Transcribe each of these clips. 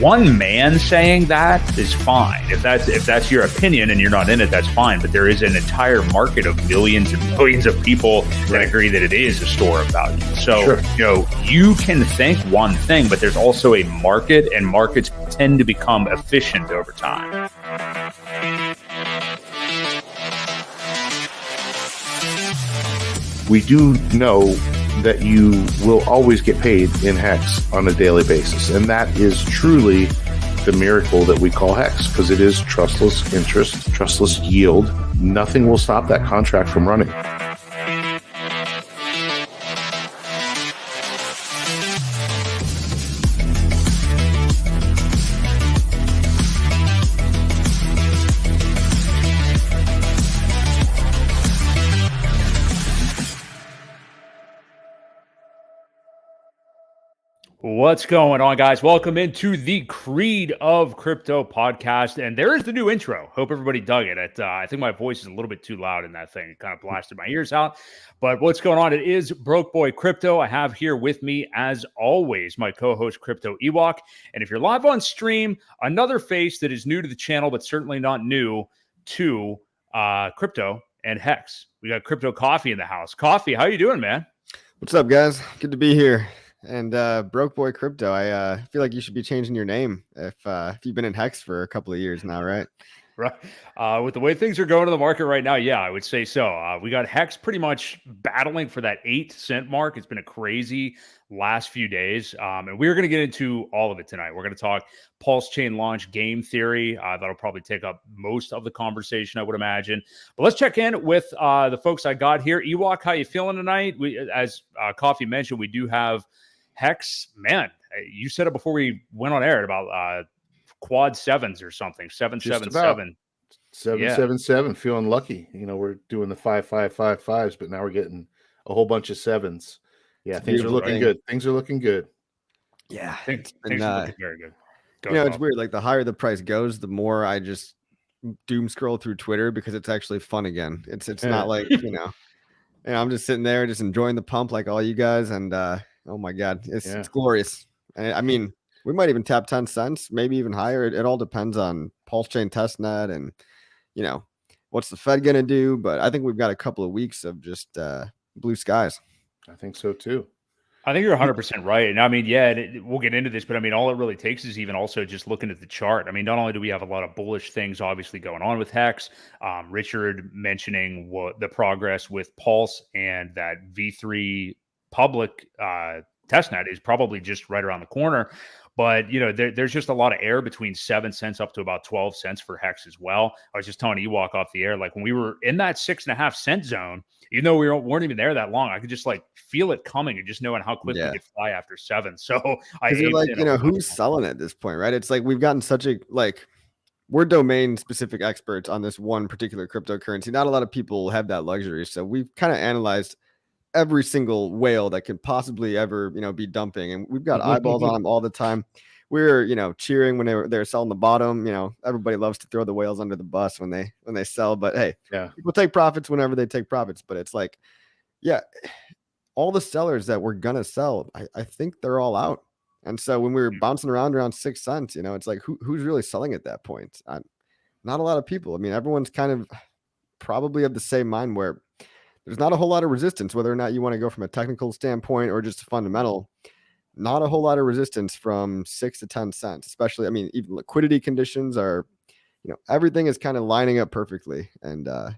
one man saying that is fine. If that's your opinion and you're not in it, that's fine. But there is an entire market of millions and millions of people that agree that it is a store of value. So, you can think one thing, but there's also a market, and markets tend to become efficient over time. We do know that you will always get paid in Hex on a daily basis. And that is truly the miracle that we call Hex, because it is trustless interest, trustless yield. Nothing will stop that contract from running. What's going on, guys? Welcome into the Creed of Crypto podcast. And there is the new intro. Hope everybody dug it. I think my voice is a little bit too loud in that thing. It kind of blasted my ears out. But what's going on? It is Boi Crypto. I have here with me, as always, my co-host Crypto Ewok. And if you're live on stream, another face that is new to the channel, but certainly not new to crypto and Hex. We got Crypto Coffee in the house. Coffee, how you doing, man? What's up, guys? Good to be here. And Boi Crypto, I feel like you should be changing your name if you've been in Hex for a couple of years now, right? Right. With the way things are going in the market right now, yeah, I would say so. We got Hex pretty much battling for that 8-cent mark. It's been a crazy last few days. And we're going to get into all of it tonight. We're going to talk PulseChain Launch game theory. That'll probably take up most of the conversation, I would imagine. But let's check in with the folks I got here. Ewok, how you feeling tonight? As Coffee mentioned, we do have Hex. Man, you said it before we went on air about quad sevens or something. 777. 777. Feeling lucky. You know, we're doing the 5-5-5-5s, but now we're getting a whole bunch of sevens. Yeah, things are looking good. Things are looking good. Yeah, things are looking very good. It's weird. Like the higher the price goes, the more I just doom scroll through Twitter because it's actually fun again. It's not like I'm just sitting there just enjoying the pump like all you guys, and oh my god, it's glorious. I mean, we might even tap 10 cents, maybe even higher. It all depends on PulseChain testnet and, what's the Fed going to do. But I think we've got a couple of weeks of just blue skies. I think so, too. I think you're 100% right. And I mean, we'll get into this, but I mean, all it really takes is even also just looking at the chart. I mean, not only do we have a lot of bullish things obviously going on with Hex, Richard mentioning the progress with Pulse and that V3 public testnet is probably just right around the corner. But, there's just a lot of air between 7 cents up to about 12 cents for Hex as well. I was just telling Ewok off the air, like when we were in that 6.5 cent zone, even though we weren't even there that long, I could just like feel it coming and just knowing how quickly it could fly after 7. So you're like, who's selling at this point, right? It's like we've gotten such a we're domain specific experts on this one particular cryptocurrency. Not a lot of people have that luxury. So we've kind of analyzed every single whale that could possibly ever, be dumping. And we've got eyeballs on them all the time. We're, cheering when they're selling the bottom. Everybody loves to throw the whales under the bus when they sell. But hey, people take profits whenever they take profits. But it's like, all the sellers that we're going to sell, I think they're all out. And so when we were bouncing around 6 cents, it's like, who's really selling at that point? Not a lot of people. I mean, everyone's kind of probably of the same mind where there's not a whole lot of resistance, whether or not you want to go from a technical standpoint or just a fundamental. Not a whole lot of resistance from 6 to 10 cents, especially. I mean, even liquidity conditions are, everything is kind of lining up perfectly, and I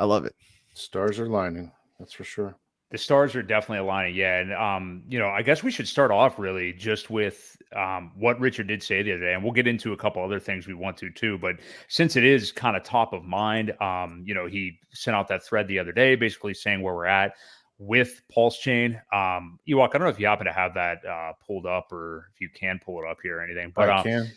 love it. Stars are lining, that's for sure. The stars are definitely aligning, yeah. And I guess we should start off really just with what Richard did say the other day, and we'll get into a couple other things we want to too. But since it is kind of top of mind, he sent out that thread the other day, basically saying where we're at with PulseChain. Ewok, I don't know if you happen to have that pulled up, or if you can pull it up here or anything. But I can.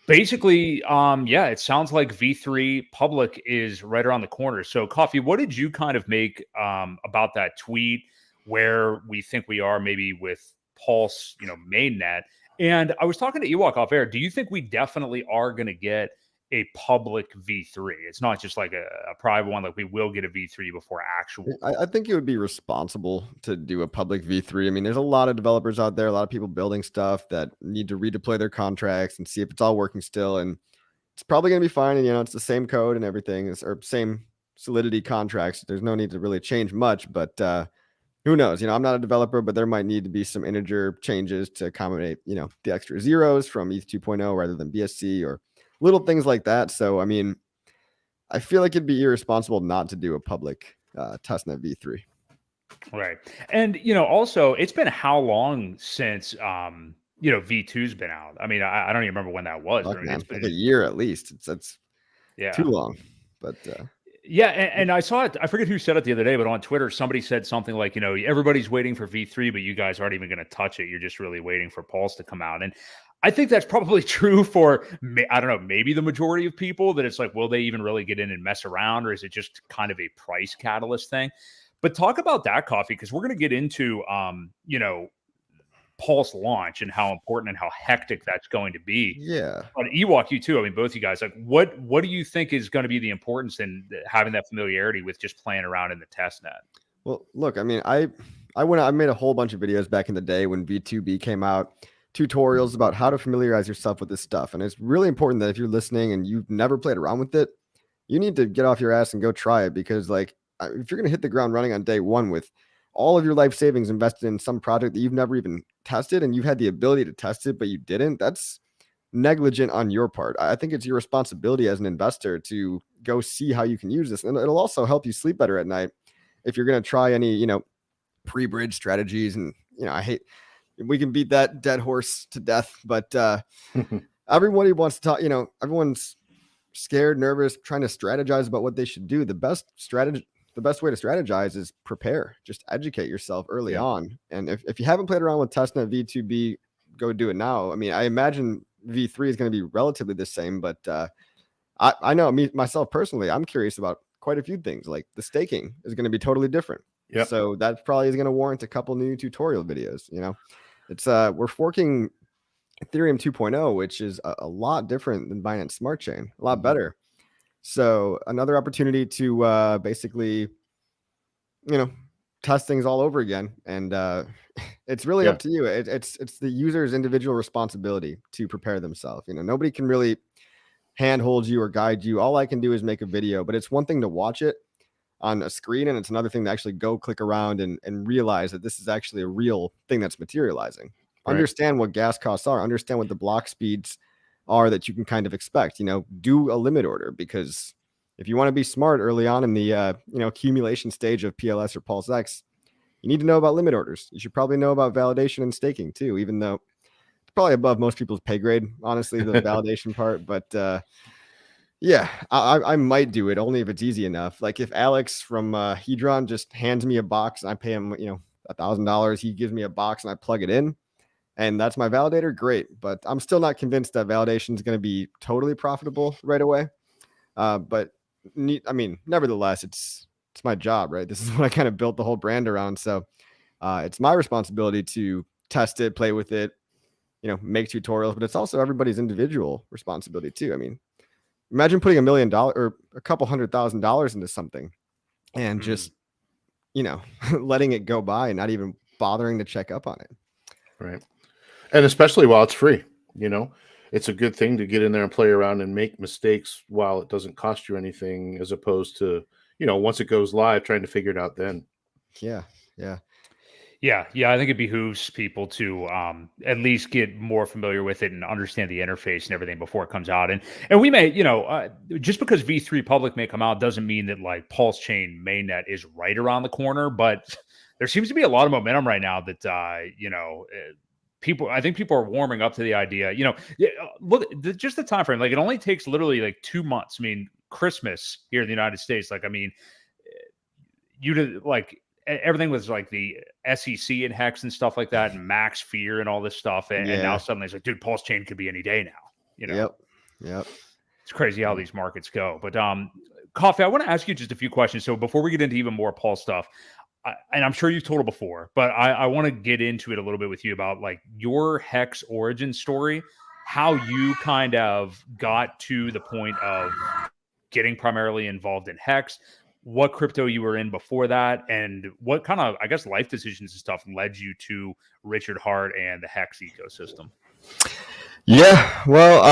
Basically, it sounds like V3 public is right around the corner. So, Coffee, what did you kind of make about that tweet, where we think we are maybe with Pulse, mainnet? And I was talking to Ewok off air. Do you think we definitely are going to get a public V3. It's not just like a private one. Like we will get a V3 before actual. I think it would be responsible to do a public V3. I mean, there's a lot of developers out there, a lot of people building stuff that need to redeploy their contracts and see if it's all working still. And it's probably going to be fine. And, it's the same code and everything, or same Solidity contracts. There's no need to really change much, but who knows? I'm not a developer, but there might need to be some integer changes to accommodate, the extra zeros from ETH 2.0 rather than BSC or little things like that. So, I mean, I feel like it'd be irresponsible not to do a public testnet V3. Right. And, also it's been how long since, V2's been out? I mean, I don't even remember when that was. It's been like a year at least. That's too long, but yeah. And I saw it. I forget who said it the other day, but on Twitter, somebody said something like, everybody's waiting for V3, but you guys aren't even going to touch it. You're just really waiting for Pulse to come out. And I think that's probably true for, I don't know, maybe the majority of people, that it's like, will they even really get in and mess around? Or is it just kind of a price catalyst thing? But talk about that, Coffee, because we're going to get into, Pulse launch and how important and how hectic that's going to be. Yeah. But Ewok, you too. I mean, both you guys, like, what do you think is going to be the importance in having that familiarity with just playing around in the test net? Well, look, I mean, I made a whole bunch of videos back in the day when V2B came out, tutorials about how to familiarize yourself with this stuff. And it's really important that if you're listening and you've never played around with it, you need to get off your ass and go try it, because like, if you're going to hit the ground running on day one with all of your life savings invested in some project that you've never even tested, and you've had the ability to test it, but you didn't, that's negligent on your part. I think it's your responsibility as an investor to go see how you can use this. And it'll also help you sleep better at night if you're going to try any, pre-bridge strategies. And, we can beat that dead horse to death, but everybody wants to talk, everyone's scared, nervous, trying to strategize about what they should do. The best way to strategize is prepare. Just educate yourself early on. And if you haven't played around with testnet V2B, go do it now. I mean, I imagine V3 is going to be relatively the same, but I know myself personally, I'm curious about quite a few things. Like the staking is going to be totally different. Yep. So that probably is going to warrant a couple new tutorial videos. It's we're forking Ethereum 2.0, which is a lot different than Binance Smart Chain, a lot better. So another opportunity to basically, test things all over again. And it's really up to you. It's the user's individual responsibility to prepare themselves. Nobody can really handhold you or guide you. All I can do is make a video, but it's one thing to watch it on a screen, and it's another thing to actually go click around and realize that this is actually a real thing that's materializing. Right. Understand what gas costs are, understand what the block speeds are that you can kind of expect. Do a limit order, because if you want to be smart early on in the accumulation stage of PLS or Pulse X, you need to know about limit orders. You should probably know about validation and staking too, even though it's probably above most people's pay grade, honestly, the validation part. But yeah, I might do it only if it's easy enough. Like if Alex from Hedron just hands me a box and I pay him, $1,000, he gives me a box and I plug it in, and that's my validator, great. But I'm still not convinced that validation is going to be totally profitable right away. But nevertheless, it's my job, right? This is what I kind of built the whole brand around. So it's my responsibility to test it, play with it, make tutorials, but it's also everybody's individual responsibility too. I mean, imagine putting $1 million or a couple $100,000 into something and just, letting it go by and not even bothering to check up on it. Right. And especially while it's free, it's a good thing to get in there and play around and make mistakes while it doesn't cost you anything, as opposed to, once it goes live, trying to figure it out then. Yeah. I think it behooves people to at least get more familiar with it and understand the interface and everything before it comes out. And we may, just because V3 public may come out doesn't mean that like PulseChain mainnet is right around the corner. But there seems to be a lot of momentum right now that I think people are warming up to the idea. Look, just the time frame. Like it only takes literally like 2 months. I mean, Christmas here in the United States. Like, I mean, everything was like the SEC and Hex and stuff like that, and Max Fear and all this stuff. And now suddenly it's like, dude, PulseChain could be any day now. Yep. It's crazy how these markets go. But Coffee, I want to ask you just a few questions. So before we get into even more Pulse stuff, and I'm sure you've told it before, but I want to get into it a little bit with you about like your Hex origin story. how you kind of got to the point of getting primarily involved in Hex, what crypto you were in before that, and what kind of, I guess, life decisions and stuff led you to Richard Hart and the Hex ecosystem. Yeah, well,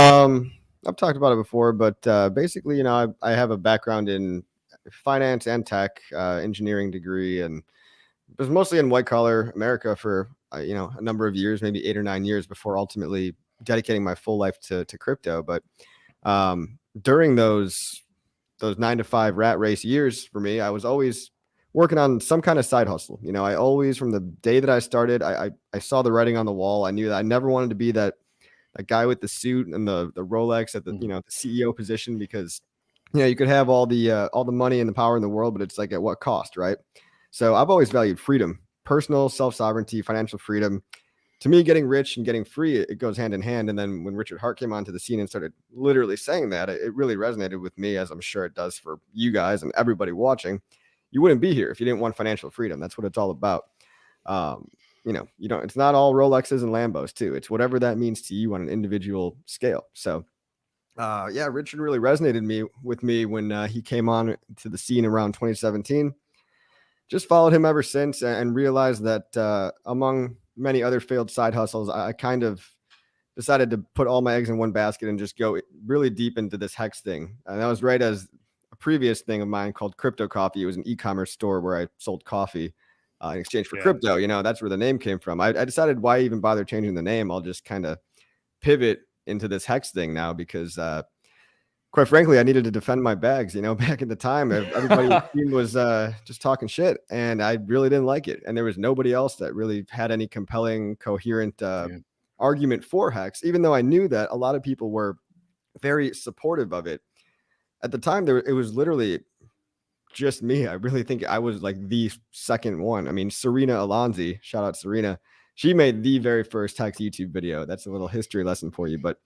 I've talked about it before, but basically, you know, I have a background in finance and tech, engineering degree, and was mostly in white collar America for you know, a number of years, maybe 8 or 9 years before ultimately dedicating my full life to crypto. But during those 9 to 5 rat race years for me, I was always working on some kind of side hustle. You know, I always, from the day that I started, I saw the writing on the wall. I knew that I never wanted to be that guy with the suit and the Rolex at the, you know, the CEO position, because, you know, you could have all the money and the power in the world, but it's like, at what cost, right? So I've always valued freedom, personal self-sovereignty, financial freedom. To me, getting rich and getting free, it goes hand in hand. And then when Richard Hart came onto the scene and started literally saying that, it really resonated with me, as I'm sure it does for you guys and everybody watching. You wouldn't be here if you didn't want financial freedom. That's what it's all about. You know, it's not all Rolexes and Lambos too. It's whatever that means to you on an individual scale. So yeah, Richard really resonated with me when he came on to the scene around 2017. Just followed him ever since, and realized that among many other failed side hustles, I kind of decided to put all my eggs in one basket and just go really deep into this Hex thing. And that was right as a previous thing of mine called Crypto Coffee. It was an e-commerce store where I sold coffee in exchange for crypto. You know, that's where the name came from. I decided, why even bother changing the name? I'll just kind of pivot into this Hex thing now, because quite frankly, I needed to defend my bags. You know, back at the time, everybody was just talking shit, and I really didn't like it. And there was nobody else that really had any compelling, coherent argument for Hex, even though I knew that a lot of people were very supportive of it. At the time, it was literally just me. I really think I was like the second one. I mean, Serena Alonzi, shout out Serena. She made the very first Hex YouTube video. That's a little history lesson for you, but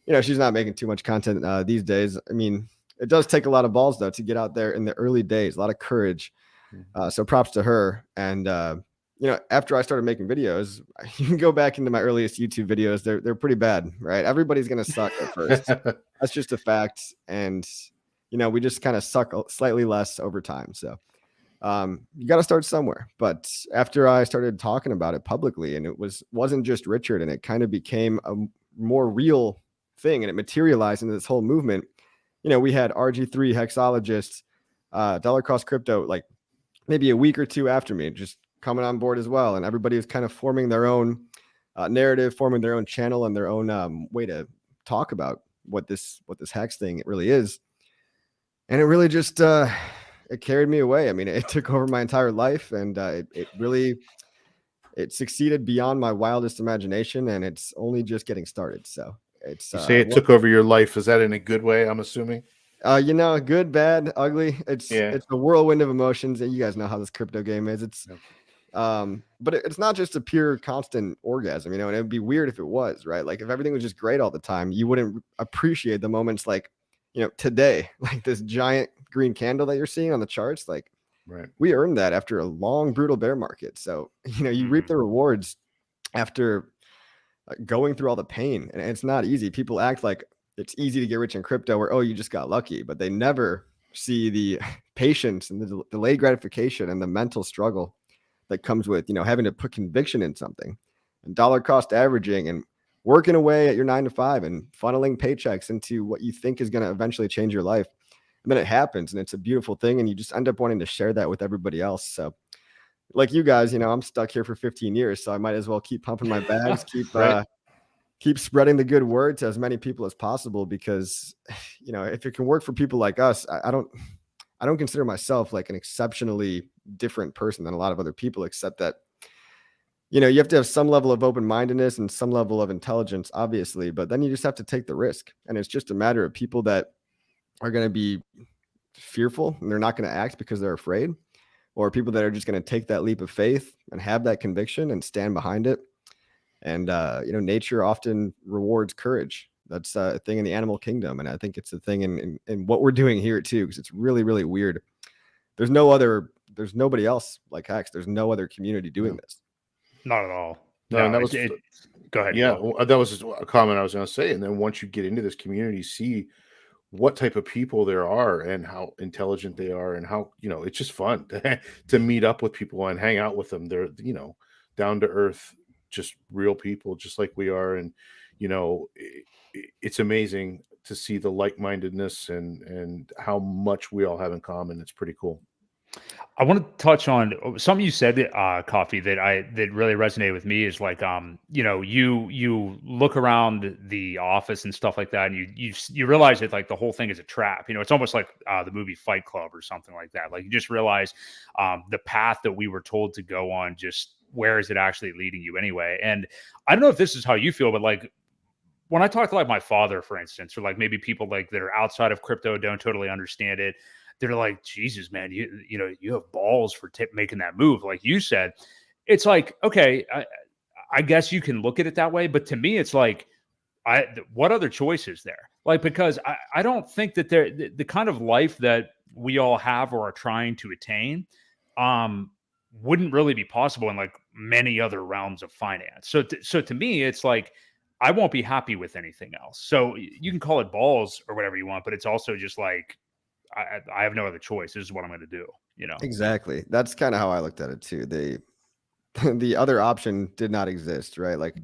you know, she's not making too much content these days. I mean, it does take a lot of balls though to get out there in the early days, a lot of courage. So props to her. And you know, after I started making videos, you can go back into my earliest YouTube videos. They're pretty bad, right? Everybody's gonna suck at first. That's just a fact. And you know, we just kind of suck slightly less over time. So you got to start somewhere. But after I started talking about it publicly, and it wasn't just Richard, and it kind of became a more real thing, and it materialized into this whole movement. You know, we had RG3 hexologists, dollar cost crypto, like maybe a week or two after me, just coming on board as well. And everybody was kind of forming their own narrative, forming their own channel and their own way to talk about what this Hex thing really is. And it really just it carried me away. I mean, it took over my entire life, and it really succeeded beyond my wildest imagination, and it's only just getting started. So it's you say it took over your life. Is that in a good way? I'm assuming. You know, good, bad, ugly. It's a whirlwind of emotions, and you guys know how this crypto game is. It's but it's not just a pure constant orgasm, you know. And it'd be weird if it was, right? Like if everything was just great all the time, you wouldn't appreciate the moments like, you know, today, like this giant green candle that you're seeing on the charts. Like, we earned that after a long, brutal bear market. So, you know, you reap the rewards after going through all the pain, and it's not easy. People act like it's easy to get rich in crypto, or, oh, you just got lucky, but they never see the patience and the delayed gratification and the mental struggle that comes with, you know, having to put conviction in something, and dollar cost averaging, and working away at your 9 to 5 and funneling paychecks into what you think is going to eventually change your life. And then it happens, and it's a beautiful thing. And you just end up wanting to share that with everybody else. So like you guys, you know, I'm stuck here for 15 years, so I might as well keep pumping my bags, keep spreading the good word to as many people as possible, because, you know, if it can work for people like us, I don't consider myself like an exceptionally different person than a lot of other people, except that, you know, you have to have some level of open-mindedness and some level of intelligence, obviously, but then you just have to take the risk. And it's just a matter of people that are going to be fearful and they're not going to act because they're afraid, or people that are just going to take that leap of faith and have that conviction and stand behind it. And, you know, nature often rewards courage. That's a thing in the animal kingdom. And I think it's a thing in what we're doing here too, because it's really, really weird. There's nobody else like Hex. There's no other community doing this. Not at all. No, and that Go ahead. Yeah, Ewok. well, that was just a comment I was going to say. And then once you get into this community, see what type of people there are and how intelligent they are, and how, it's just fun to meet up with people and hang out with them. They're, down to earth, just real people, just like we are. And, it's amazing to see the like-mindedness and how much we all have in common. It's pretty cool. I want to touch on something you said, Coffee, that really resonated with me is like, you look around the office and stuff like that, and you realize that like the whole thing is a trap. It's almost like the movie Fight Club or something like that. Like you just realize the path that we were told to go on, just where is it actually leading you anyway? And I don't know if this is how you feel, but like when I talk to like my father, for instance, or like maybe people like that are outside of crypto, don't totally understand it. They're like, Jesus, man, you have balls for making that move. Like you said, it's like, okay, I guess you can look at it that way. But to me, it's like, what other choice is there? Like, because I don't think that the kind of life that we all have or are trying to attain wouldn't really be possible in like many other realms of finance. So to me, it's like, I won't be happy with anything else. So you can call it balls or whatever you want, but it's also just like, I have no other choice. This is what I'm going to do, Exactly. That's kind of how I looked at it too. The other option did not exist, right? Like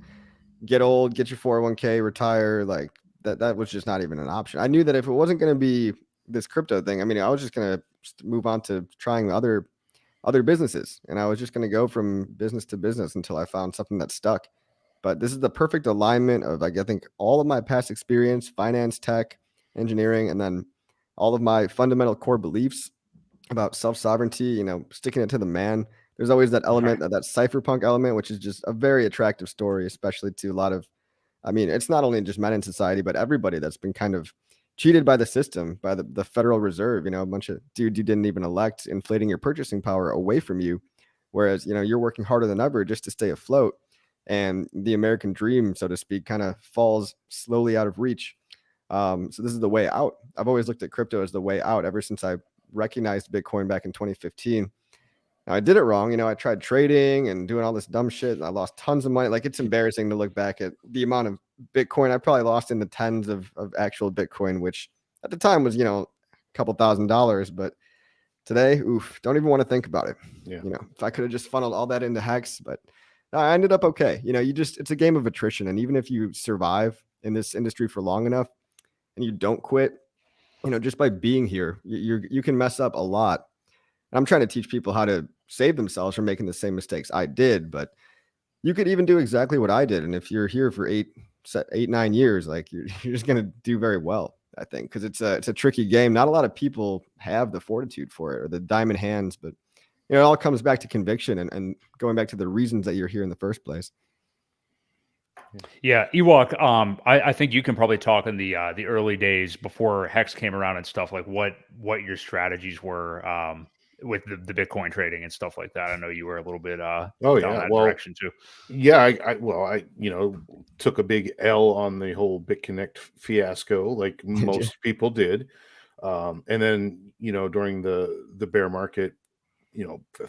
get old, get your 401k, retire, like that was just not even an option. I knew that if it wasn't going to be this crypto thing, I mean, I was just going to move on to trying other businesses, and I was just going to go from business to business until I found something that stuck. But this is the perfect alignment of like, I think all of my past experience, finance, tech, engineering, and then all of my fundamental core beliefs about self-sovereignty, sticking it to the man. There's always that element, that cypherpunk element, which is just a very attractive story, especially to a lot of, I mean, it's not only just men in society, but everybody that's been kind of cheated by the system, by the Federal Reserve, a bunch of dudes you didn't even elect, inflating your purchasing power away from you. Whereas, you're working harder than ever just to stay afloat. And the American dream, so to speak, kind of falls slowly out of reach. So this is the way out. I've always looked at crypto as the way out ever since I recognized Bitcoin back in 2015. Now I did it wrong. I tried trading and doing all this dumb shit, and I lost tons of money. Like it's embarrassing to look back at the amount of Bitcoin I probably lost in the tens of actual Bitcoin, which at the time was, a couple $1,000. But today, oof, don't even want to think about it. Yeah. If I could have just funneled all that into Hex, but no, I ended up okay. It's a game of attrition. And even if you survive in this industry for long enough and you don't quit, just by being here, you can mess up a lot. And I'm trying to teach people how to save themselves from making the same mistakes I did, but you could even do exactly what I did. And if you're here for 9 years, like you're just going to do very well, I think, because it's a tricky game. Not a lot of people have the fortitude for it or the diamond hands, but it all comes back to conviction and going back to the reasons that you're here in the first place. Yeah, Ewok. I think you can probably talk in the early days before Hex came around and stuff, like what your strategies were with the Bitcoin trading and stuff like that. I know you were a little bit down that direction too. Yeah, I took a big L on the whole BitConnect fiasco, like most people did, and then during the bear market,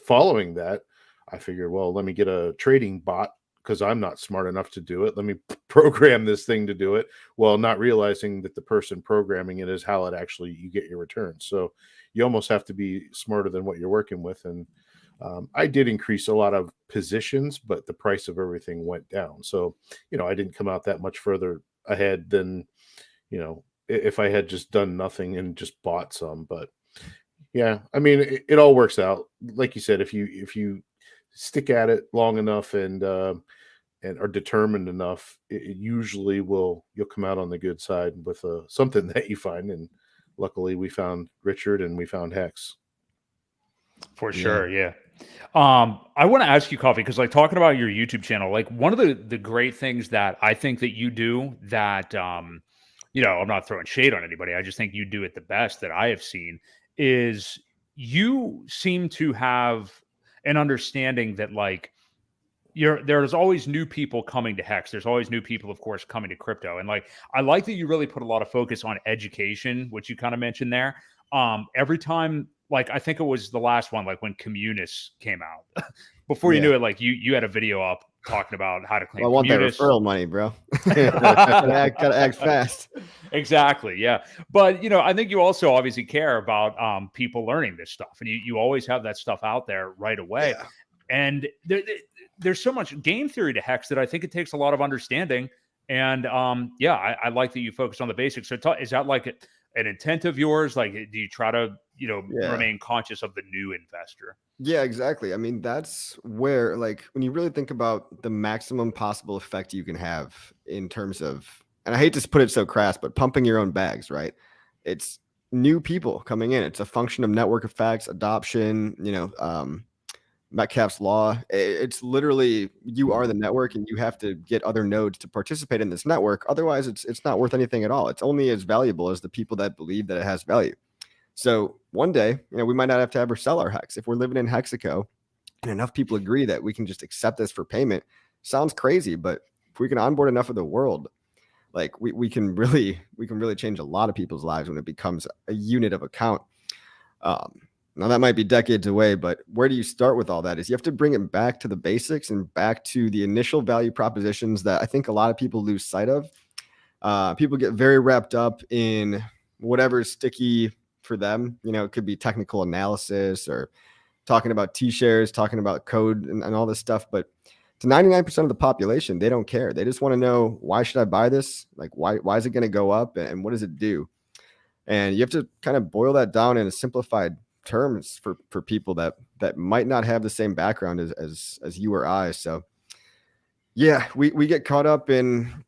following that, I figured, well, let me get a trading bot, because I'm not smart enough to do it. Let me program this thing to do it, while not realizing that the person programming it is how it actually you get your returns. So you almost have to be smarter than what you're working with. And I did increase a lot of positions, but the price of everything went down. So, I didn't come out that much further ahead than, if I had just done nothing and just bought some. But yeah, I mean, it all works out. Like you said, if you stick at it long enough and are determined enough, it usually you'll come out on the good side with something that you find. And luckily we found Richard and we found Hex. For sure. Yeah. I want to ask you, Coffee, because like talking about your YouTube channel, like one of the great things that I think that you do that, I'm not throwing shade on anybody, I just think you do it the best that I have seen, is you seem to have an understanding that like there's always new people coming to Hex. There's always new people, of course, coming to crypto. And like, I like that you really put a lot of focus on education, which you kind of mentioned there. Every time, like, I think it was the last one, like when Communists came out, before you knew it, like you had a video up talking about how to claim I want that communists. referral money, bro. gotta act fast. Exactly. Yeah. But, I think you also obviously care about people learning this stuff, and you always have that stuff out there right away. Yeah. And there's so much game theory to Hex that I think it takes a lot of understanding. And I like that you focus on the basics. So is that like an intent of yours? Like, do you try to, remain conscious of the new investor? Yeah, exactly. I mean, that's where, like, when you really think about the maximum possible effect you can have in terms of, and I hate to put it so crass, but pumping your own bags, right? It's new people coming in. It's a function of network effects, adoption, Metcalfes Law. It's literally, you are the network and you have to get other nodes to participate in this network. Otherwise, it's not worth anything at all. It's only as valuable as the people that believe that it has value. So one day, we might not have to ever sell our Hex. If we're living in Hexaco and enough people agree that we can just accept this for payment, sounds crazy, but if we can onboard enough of the world, like we can really change a lot of people's lives when it becomes a unit of account. Now that might be decades away, but where do you start with all that? Is you have to bring it back to the basics and back to the initial value propositions that I think a lot of people lose sight of. People get very wrapped up in whatever's sticky for them. It could be technical analysis or talking about T-shares, talking about code and all this stuff. But to 99% of the population, they don't care. They just want to know, why should I buy this? Like, why is it going to go up and what does it do? And you have to kind of boil that down in a simplified terms for people that might not have the same background as you or I. So yeah, we get caught up in,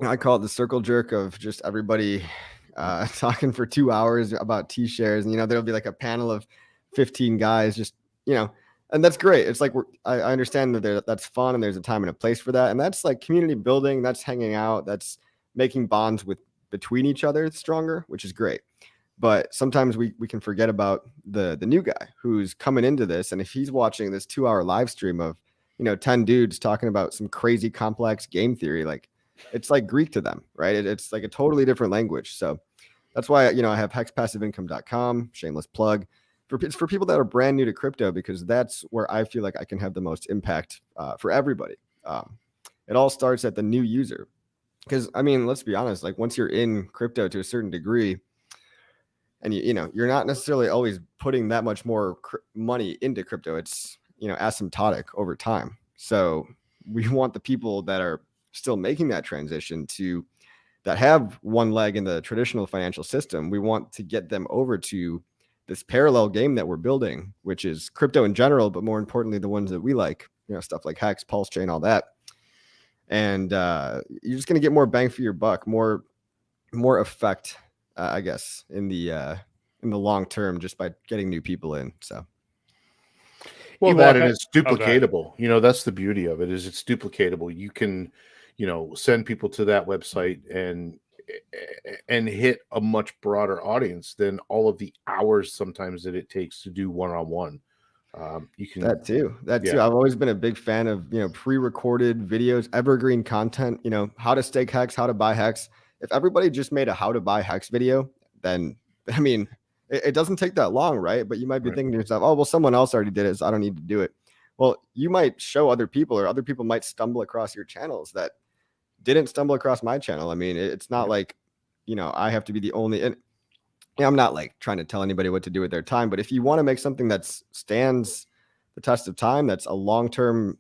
I call it the circle jerk of just everybody talking for 2 hours about T-shares, and there'll be like a panel of 15 guys just and that's great. It's like I understand that that's fun and there's a time and a place for that, and that's like community building, that's hanging out, that's making bonds between each other stronger, which is great. But sometimes we can forget about the new guy who's coming into this, and if he's watching this 2-hour live stream of 10 dudes talking about some crazy complex game theory, like it's like Greek to them, right? It's like a totally different language. So that's why I have hexpassiveincome.com, shameless plug, for people that are brand new to crypto, because that's where I feel like I can have the most impact for everybody. It all starts at the new user, because I mean, let's be honest, like once you're in crypto to a certain degree, and you're not necessarily always putting that much more money into crypto. It's asymptotic over time. So we want the people that are still making that transition that have one leg in the traditional financial system. We want to get them over to this parallel game that we're building, which is crypto in general, but more importantly, the ones that we like, stuff like Hex, PulseChain, all that. And you're just going to get more bang for your buck, more effect, I guess, in the long term, just by getting new people in. So, well, that and it's duplicatable. That's the beauty of it, is it's duplicatable. You can, send people to that website and hit a much broader audience than all of the hours sometimes that it takes to do one-on-one. You can that too. I've always been a big fan of pre-recorded videos, evergreen content. How to stake Hex, how to buy Hex. If everybody just made a how to buy Hex video, then I mean, it doesn't take that long, right? But you might be thinking to yourself, oh well, someone else already did it, so I don't need to do it. Well, you might show other people, or other people might stumble across your channels that didn't stumble across my channel. I mean, it's not like I have to be the only, and I'm not like trying to tell anybody what to do with their time, but if you want to make something that stands the test of time, that's a long-term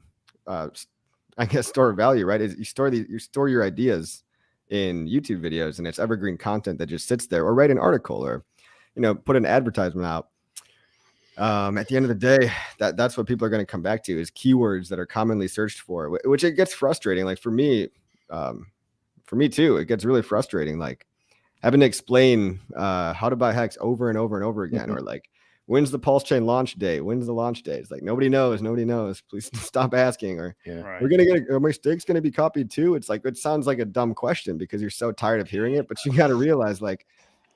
I guess store of value, right? Is you store your ideas in YouTube videos, and it's evergreen content that just sits there, or write an article, or put an advertisement out. At the end of the day, that's what people are going to come back to, is keywords that are commonly searched for, which it gets frustrating. Like for me too, it gets really frustrating, like having to explain how to buy Hex over and over and over again, or like, when's the PulseChain launch day? When's the launch day? It's like, nobody knows. Please stop asking. Or are my stakes going to be copied too? It's like, it sounds like a dumb question because you're so tired of hearing it, but you got to realize, like,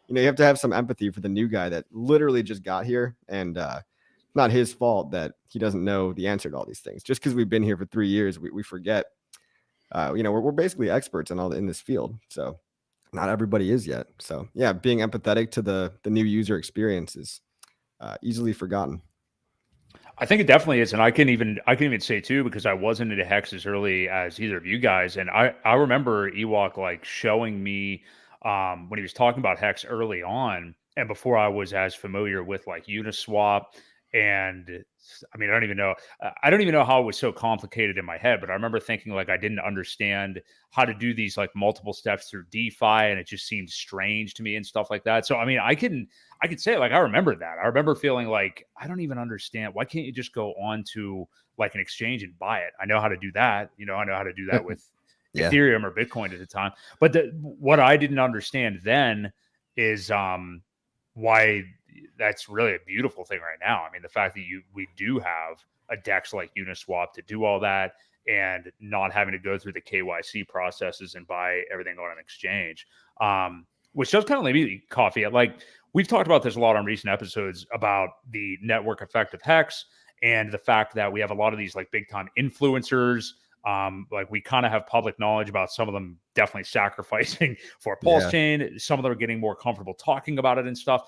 you have to have some empathy for the new guy that literally just got here, and not his fault that he doesn't know the answer to all these things. Just because we've been here for 3 years, we forget. We're basically experts in this field, so not everybody is yet. So yeah, being empathetic to the new user experience is easily forgotten. I think it definitely is, and I can even say too, because I wasn't into Hex as early as either of you guys, and I remember Ewok like showing me when he was talking about Hex early on, and before I was as familiar with like Uniswap, and I mean I don't even know how it was so complicated in my head, but I remember thinking like I didn't understand how to do these like multiple steps through DeFi, and it just seemed strange to me and stuff like that. So I mean, I could say like I remember that. I remember feeling like I don't even understand. Why can't you just go on to like an exchange and buy it? I know how to do that. I know how to do that with Yeah. Ethereum or Bitcoin at the time. But what I didn't understand then is why that's really a beautiful thing right now. I mean, the fact that we do have a DEX like Uniswap to do all that and not having to go through the KYC processes and buy everything on an exchange. Which does kind of leave me coffee. Like we've talked about this a lot on recent episodes about the network effect of Hex and the fact that we have a lot of these like big time influencers. Like we kind of have public knowledge about some of them definitely sacrificing for PulseChain. Some of them are getting more comfortable talking about it and stuff.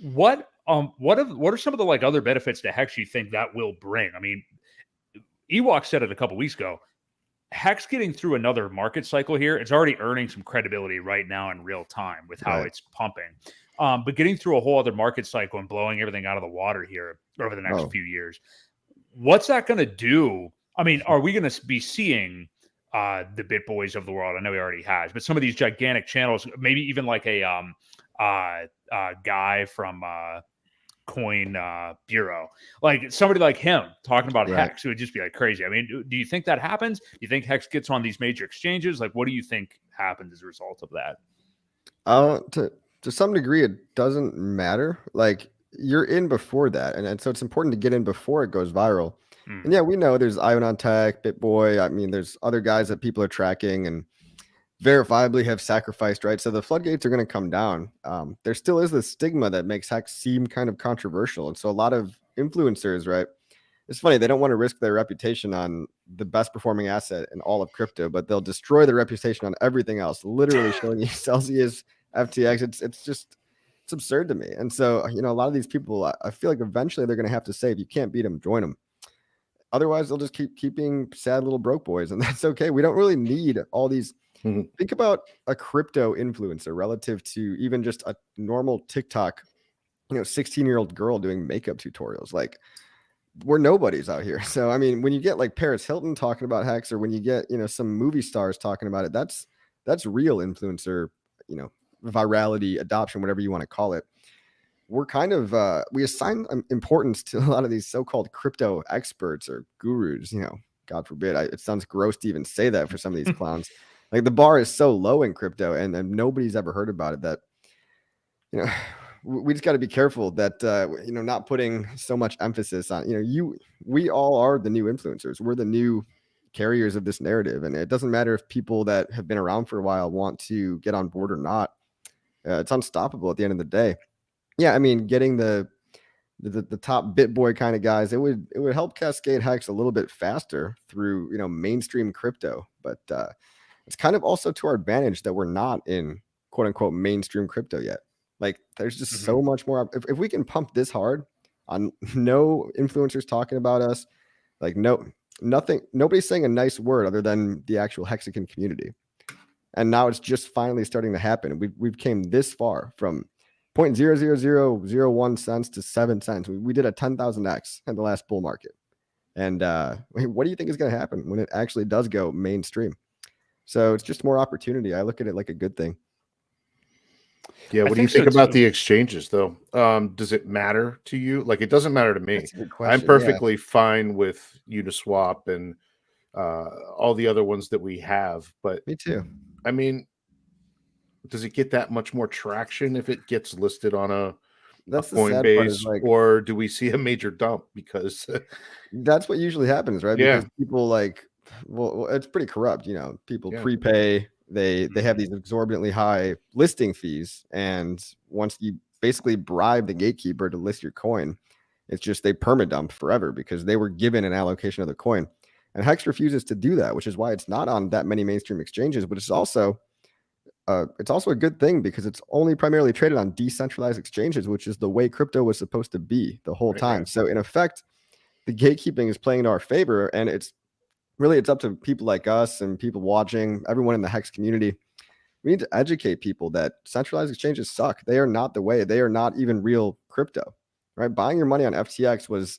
What are some of the like other benefits to Hex you think that will bring? I mean, Ewok said it a couple weeks ago. Hex getting through another market cycle here, it's already earning some credibility right now in real time with how it's pumping. But getting through a whole other market cycle and blowing everything out of the water here over the next few years, what's that going to do? I mean, are we going to be seeing the BitBoys of the world? I know he already has, but some of these gigantic channels, maybe even like a guy from Coin Bureau, like somebody like him talking about Hex, it would just be like crazy. I mean, do you think that happens? Do you think Hex gets on these major exchanges? Like, what do you think happens as a result of that? To some degree, it doesn't matter. Like you're in before that, and so it's important to get in before it goes viral. And yeah, we know there's Ionon Tech, BitBoy. I mean, there's other guys that people are tracking and verifiably have sacrificed, right? So the floodgates are going to come down. There still is this stigma that makes Hex seem kind of controversial. And so a lot of influencers, right? It's funny, they don't want to risk their reputation on the best performing asset in all of crypto, but they'll destroy their reputation on everything else, literally showing you Celsius, FTX. It's absurd to me. And so, a lot of these people, I feel like eventually they're going to have to say, if you can't beat them, join them. Otherwise, they'll just keep being sad little broke boys. And that's okay. We don't really need all these. Think about a crypto influencer relative to even just a normal TikTok, 16-year-old girl doing makeup tutorials. Like we're nobodies out here. So, I mean, when you get like Paris Hilton talking about Hex, or when you get, some movie stars talking about it, that's real influencer, virality, adoption, whatever you want to call it. We're kind of, we assign importance to a lot of these so-called crypto experts or gurus, God forbid. It sounds gross to even say that for some of these clowns. Like the bar is so low in crypto and nobody's ever heard about it that, we just got to be careful that, not putting so much emphasis on, we all are the new influencers. We're the new carriers of this narrative. And it doesn't matter if people that have been around for a while want to get on board or not. It's unstoppable at the end of the day. Yeah. I mean, getting the top BitBoy kind of guys, it would help cascade Hex a little bit faster through, mainstream crypto, but, it's kind of also to our advantage that we're not in quote unquote mainstream crypto yet. Like there's just so much more. If we can pump this hard on no influencers talking about us, like nothing, nobody's saying a nice word other than the actual Hexican community. And now it's just finally starting to happen. We've came this far from 0.00001 cents to 7 cents. We did a 10,000x in the last bull market. And what do you think is going to happen when it actually does go mainstream? So it's just more opportunity. I look at it like a good thing. Yeah. What do you think about the exchanges, though? Does it matter to you? Like, it doesn't matter to me. That's a good question. I'm perfectly fine with Uniswap and all the other ones that we have. But me too. I mean, does it get that much more traction if it gets listed on a Coinbase, or do we see a major dump? Because that's what usually happens, right? Yeah. Because people well, it's pretty corrupt. People prepay. They have these exorbitantly high listing fees, and once you basically bribe the gatekeeper to list your coin, it's just they permadump forever because they were given an allocation of the coin. And Hex refuses to do that, which is why it's not on that many mainstream exchanges. But it's also a good thing because it's only primarily traded on decentralized exchanges, which is the way crypto was supposed to be the whole time. So in effect, the gatekeeping is playing in our favor, and it's up to people like us and people watching, everyone in the Hex community. We need to educate people that centralized exchanges suck. They are not the way. They are not even real crypto, right? Buying your money on FTX was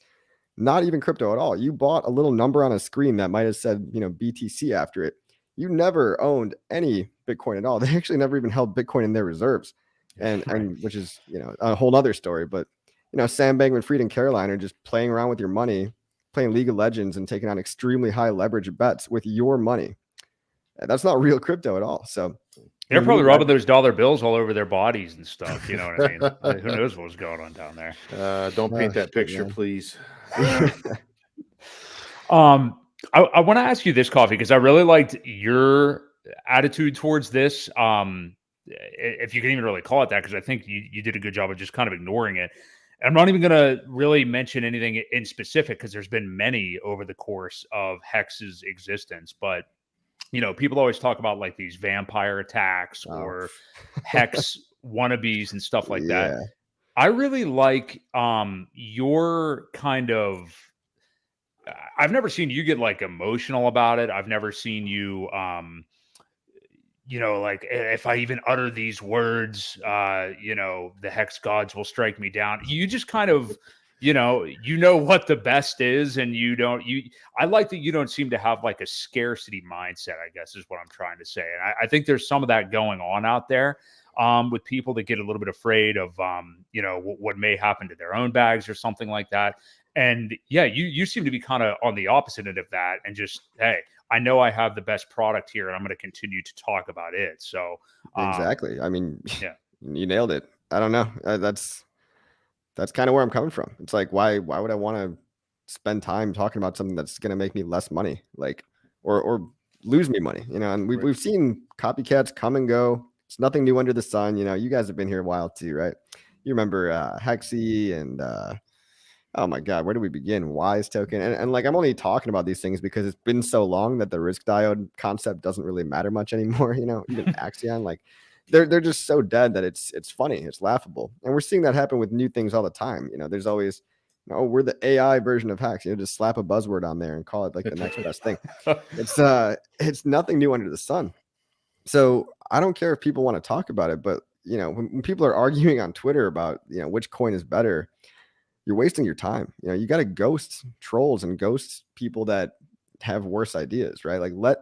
not even crypto at all. You bought a little number on a screen that might have said, BTC after it. You never owned any Bitcoin at all. They actually never even held Bitcoin in their reserves, and which is a whole other story. But Sam Bankman-Fried and Caroline are just playing around with your money, playing League of Legends, and taking on extremely high leverage bets with your money. That's not real crypto at all. So they're probably rubbing those dollar bills all over their bodies and stuff. You know what I mean? Who knows what was going on down there? Don't paint that picture, please. I want to ask you this, Coffee, because I really liked your attitude towards this. If you can even really call it that, because I think you did a good job of just kind of ignoring it. I'm not even going to really mention anything in specific because there's been many over the course of Hex's existence. But, people always talk about like these vampire attacks or Hex wannabes and stuff like that. I really like your kind of, I've never seen you get like emotional about it. I've never seen you, like if I even utter these words, the Hex gods will strike me down. You just kind of, what the best is. And I like that you don't seem to have like a scarcity mindset, I guess is what I'm trying to say. And I think there's some of that going on out there with people that get a little bit afraid of, what may happen to their own bags or something like that. And yeah, you seem to be kind of on the opposite end of that and just, hey, I know I have the best product here and I'm going to continue to talk about it. So exactly. I mean, yeah, you nailed it. I don't know. That's kind of where I'm coming from. It's like, why would I want to spend time talking about something that's going to make me less money, like, or lose me money, and we've seen copycats come and go. It's nothing new under the sun. You guys have been here a while too, right? You remember Hexy and, oh my God, where do we begin? Wise token. And like, I'm only talking about these things because it's been so long that the risk diode concept doesn't really matter much anymore. Even Axion, like they're just so dead that it's funny. It's laughable. And we're seeing that happen with new things all the time. There's always, we're the AI version of Hex, just slap a buzzword on there and call it like the next best thing. It's nothing new under the sun. So I don't care if people want to talk about it, but when people are arguing on Twitter about, which coin is better, you're wasting your time. You got to ghost trolls and ghost people that have worse ideas, right? Like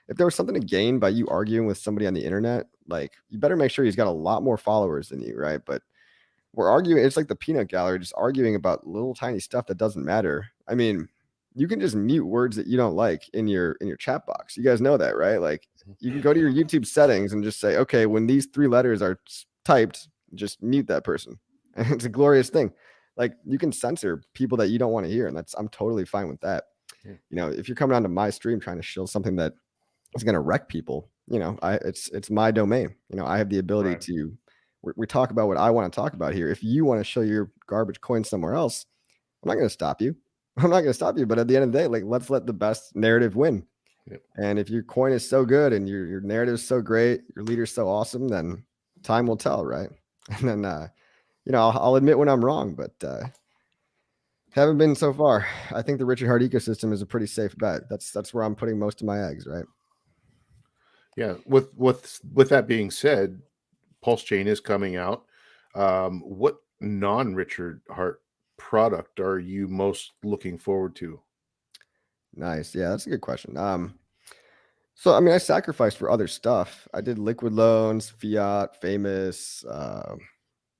if there was something to gain by you arguing with somebody on the internet, like you better make sure he's got a lot more followers than you, right? But we're arguing. It's like the peanut gallery, just arguing about little tiny stuff that doesn't matter. I mean, you can just mute words that you don't like in your chat box. You guys know that, right? Like you can go to your YouTube settings and just say, okay, when these 3 letters are typed, just mute that person. And it's a glorious thing. Like you can censor people that you don't want to hear. And I'm totally fine with that. Yeah. If you're coming onto my stream trying to shill something that is going to wreck people, it's my domain. I have the ability to, we talk about what I want to talk about here. If you want to show your garbage coin somewhere else, I'm not going to stop you. I'm not going to stop you. But at the end of the day, like, let's let the best narrative win. Yep. And if your coin is so good and your narrative is so great, your leader's so awesome, then time will tell. Right. And then, I'll admit when I'm wrong, but haven't been so far. I think the Richard Hart ecosystem is a pretty safe bet. That's where I'm putting most of my eggs, right? Yeah. With that being said, PulseChain is coming out. What non-Richard Hart product are you most looking forward to? Nice. Yeah, that's a good question. So I mean, I sacrificed for other stuff. I did liquid loans, fiat, famous.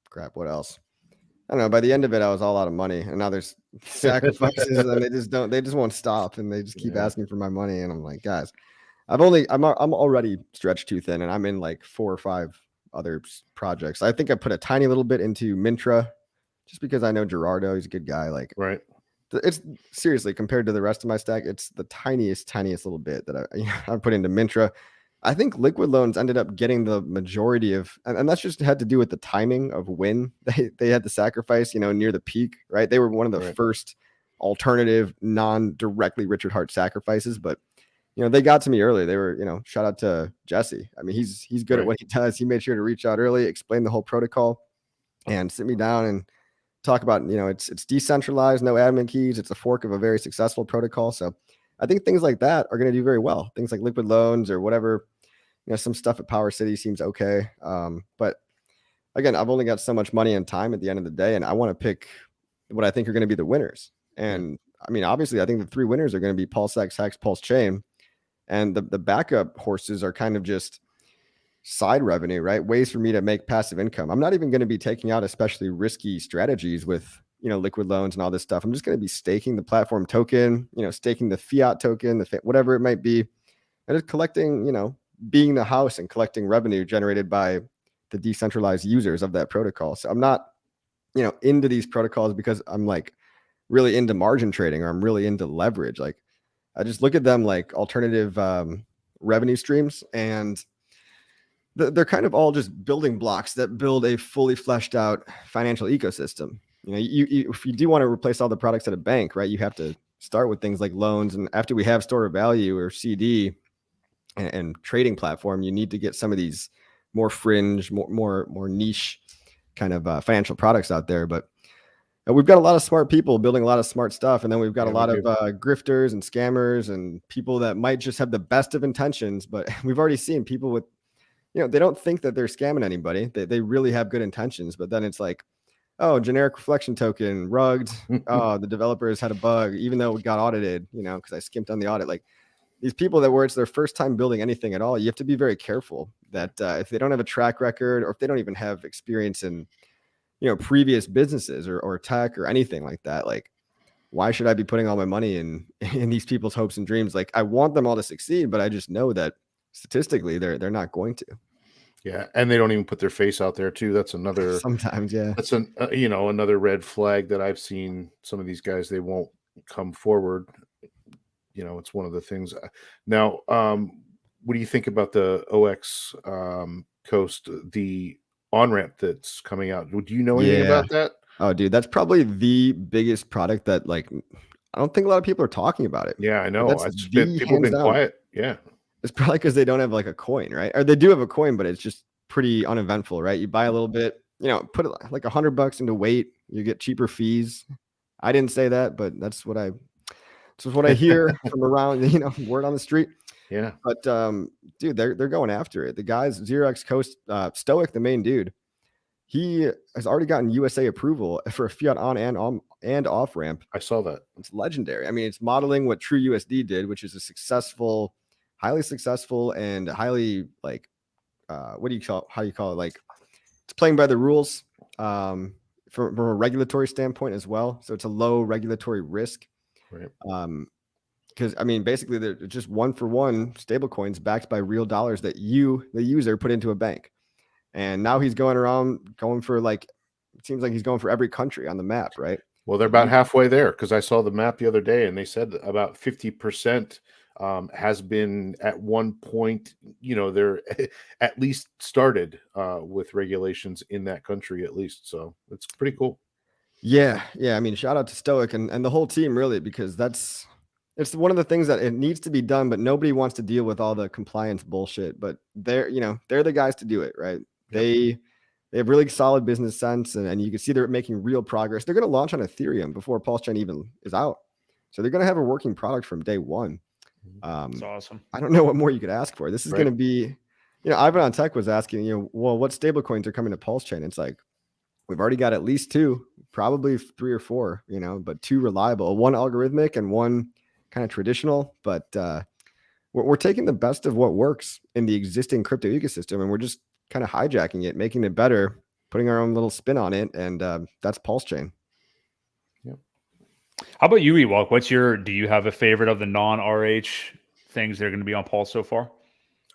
Crap, what else? I don't know. By the end of it, I was all out of money, and now there's sacrifices, and they just won't stop, and they just keep asking for my money, and I'm like, guys, I'm already stretched too thin, and I'm in like 4 or 5 other projects. I think I put a tiny little bit into Mintra, just because I know Gerardo, he's a good guy. Like, right. It's seriously compared to the rest of my stack, it's the tiniest little bit that I put into Mintra. I think liquid loans ended up getting the majority of, and that's just had to do with the timing of when they had to sacrifice, near the peak, right? They were one of the first alternative, non-directly Richard Hart sacrifices, but they got to me early. They were, shout out to Jesse. I mean, he's good at what he does. He made sure to reach out early, explain the whole protocol, and sit me down and talk about, it's decentralized, no admin keys. It's a fork of a very successful protocol. So I think things like that are going to do very well. Things like liquid loans or whatever, some stuff at Power City seems okay. But again, I've only got so much money and time at the end of the day, and I want to pick what I think are going to be the winners. And I mean, obviously, I think the 3 winners are going to be PulseX, Hex, PulseChain, and the backup horses are kind of just side revenue, right? Ways for me to make passive income. I'm not even going to be taking out especially risky strategies with, liquid loans and all this stuff. I'm just going to be staking the platform token, staking the fiat token, whatever it might be, and just collecting, being the house and collecting revenue generated by the decentralized users of that protocol. So I'm not, into these protocols because I'm like really into margin trading or I'm really into leverage. Like I just look at them like alternative revenue streams, and they're kind of all just building blocks that build a fully fleshed out financial ecosystem. If you do want to replace all the products at a bank, right, you have to start with things like loans. And after we have store of value or CD and trading platform, you need to get some of these more fringe, more niche kind of financial products out there. But we've got a lot of smart people building a lot of smart stuff. And then we've got a lot of grifters and scammers and people that might just have the best of intentions. But we've already seen people with, they don't think that they're scamming anybody. They really have good intentions. But then it's like, oh, generic reflection token, rugged. Oh, the developers had a bug, even though it got audited, because I skimped on the audit. Like these people that where it's their first time building anything at all, you have to be very careful that if they don't have a track record or if they don't even have experience in, previous businesses or tech or anything like that, like, why should I be putting all my money in these people's hopes and dreams? Like I want them all to succeed, but I just know that statistically they're not going to. Yeah, and they don't even put their face out there too. That's another sometimes, yeah. That's another red flag that I've seen. Some of these guys, they won't come forward. It's one of the things. Now, what do you think about the OX Coast, the on-ramp that's coming out? Do you know anything about that? Oh, dude, that's probably the biggest product that I don't think a lot of people are talking about it. Yeah, I know. People have been quiet. Yeah. It's probably because they don't have like a coin, right? Or they do have a coin, but it's just pretty uneventful, right? You buy a little bit, put it like $100 into weight, you get cheaper fees. I didn't say that, but that's what I hear from around, word on the street. Yeah. But dude, they're going after it. The guys, 0x Coast, Stoic, the main dude, he has already gotten USA approval for a fiat on and off ramp. I saw that. It's legendary. I mean, it's modeling what True USD did, which is highly successful and highly how do you call it? Like it's playing by the rules from a regulatory standpoint as well. So it's a low regulatory risk. Right. Because I mean, basically they're just 1-for-1 stable coins backed by real dollars that you, the user, put into a bank. And now he's going for it seems like he's going for every country on the map, right? Well, they're about halfway there because I saw the map the other day and they said about 50% has been at one point, they're at least started with regulations in that country at least. So it's pretty cool. Yeah. I mean, shout out to Stoic and the whole team really, because it's one of the things that it needs to be done, but nobody wants to deal with all the compliance bullshit. But they're the guys to do it, right? Yep. They have really solid business sense, and you can see they're making real progress. They're going to launch on Ethereum before PulseChain even is out, so they're going to have a working product from day one. That's awesome. I don't know what more you could ask for. This is going to be, Ivan on Tech was asking, well, what stable coins are coming to PulseChain? It's like, we've already got at least 2, probably 3 or 4, but 2 reliable, one algorithmic and one kind of traditional. But we're taking the best of what works in the existing crypto ecosystem, and we're just kind of hijacking it, making it better, putting our own little spin on it. And that's PulseChain. How about you, Ewok? Do you have a favorite of the non-RH things that are going to be on Pulse so far?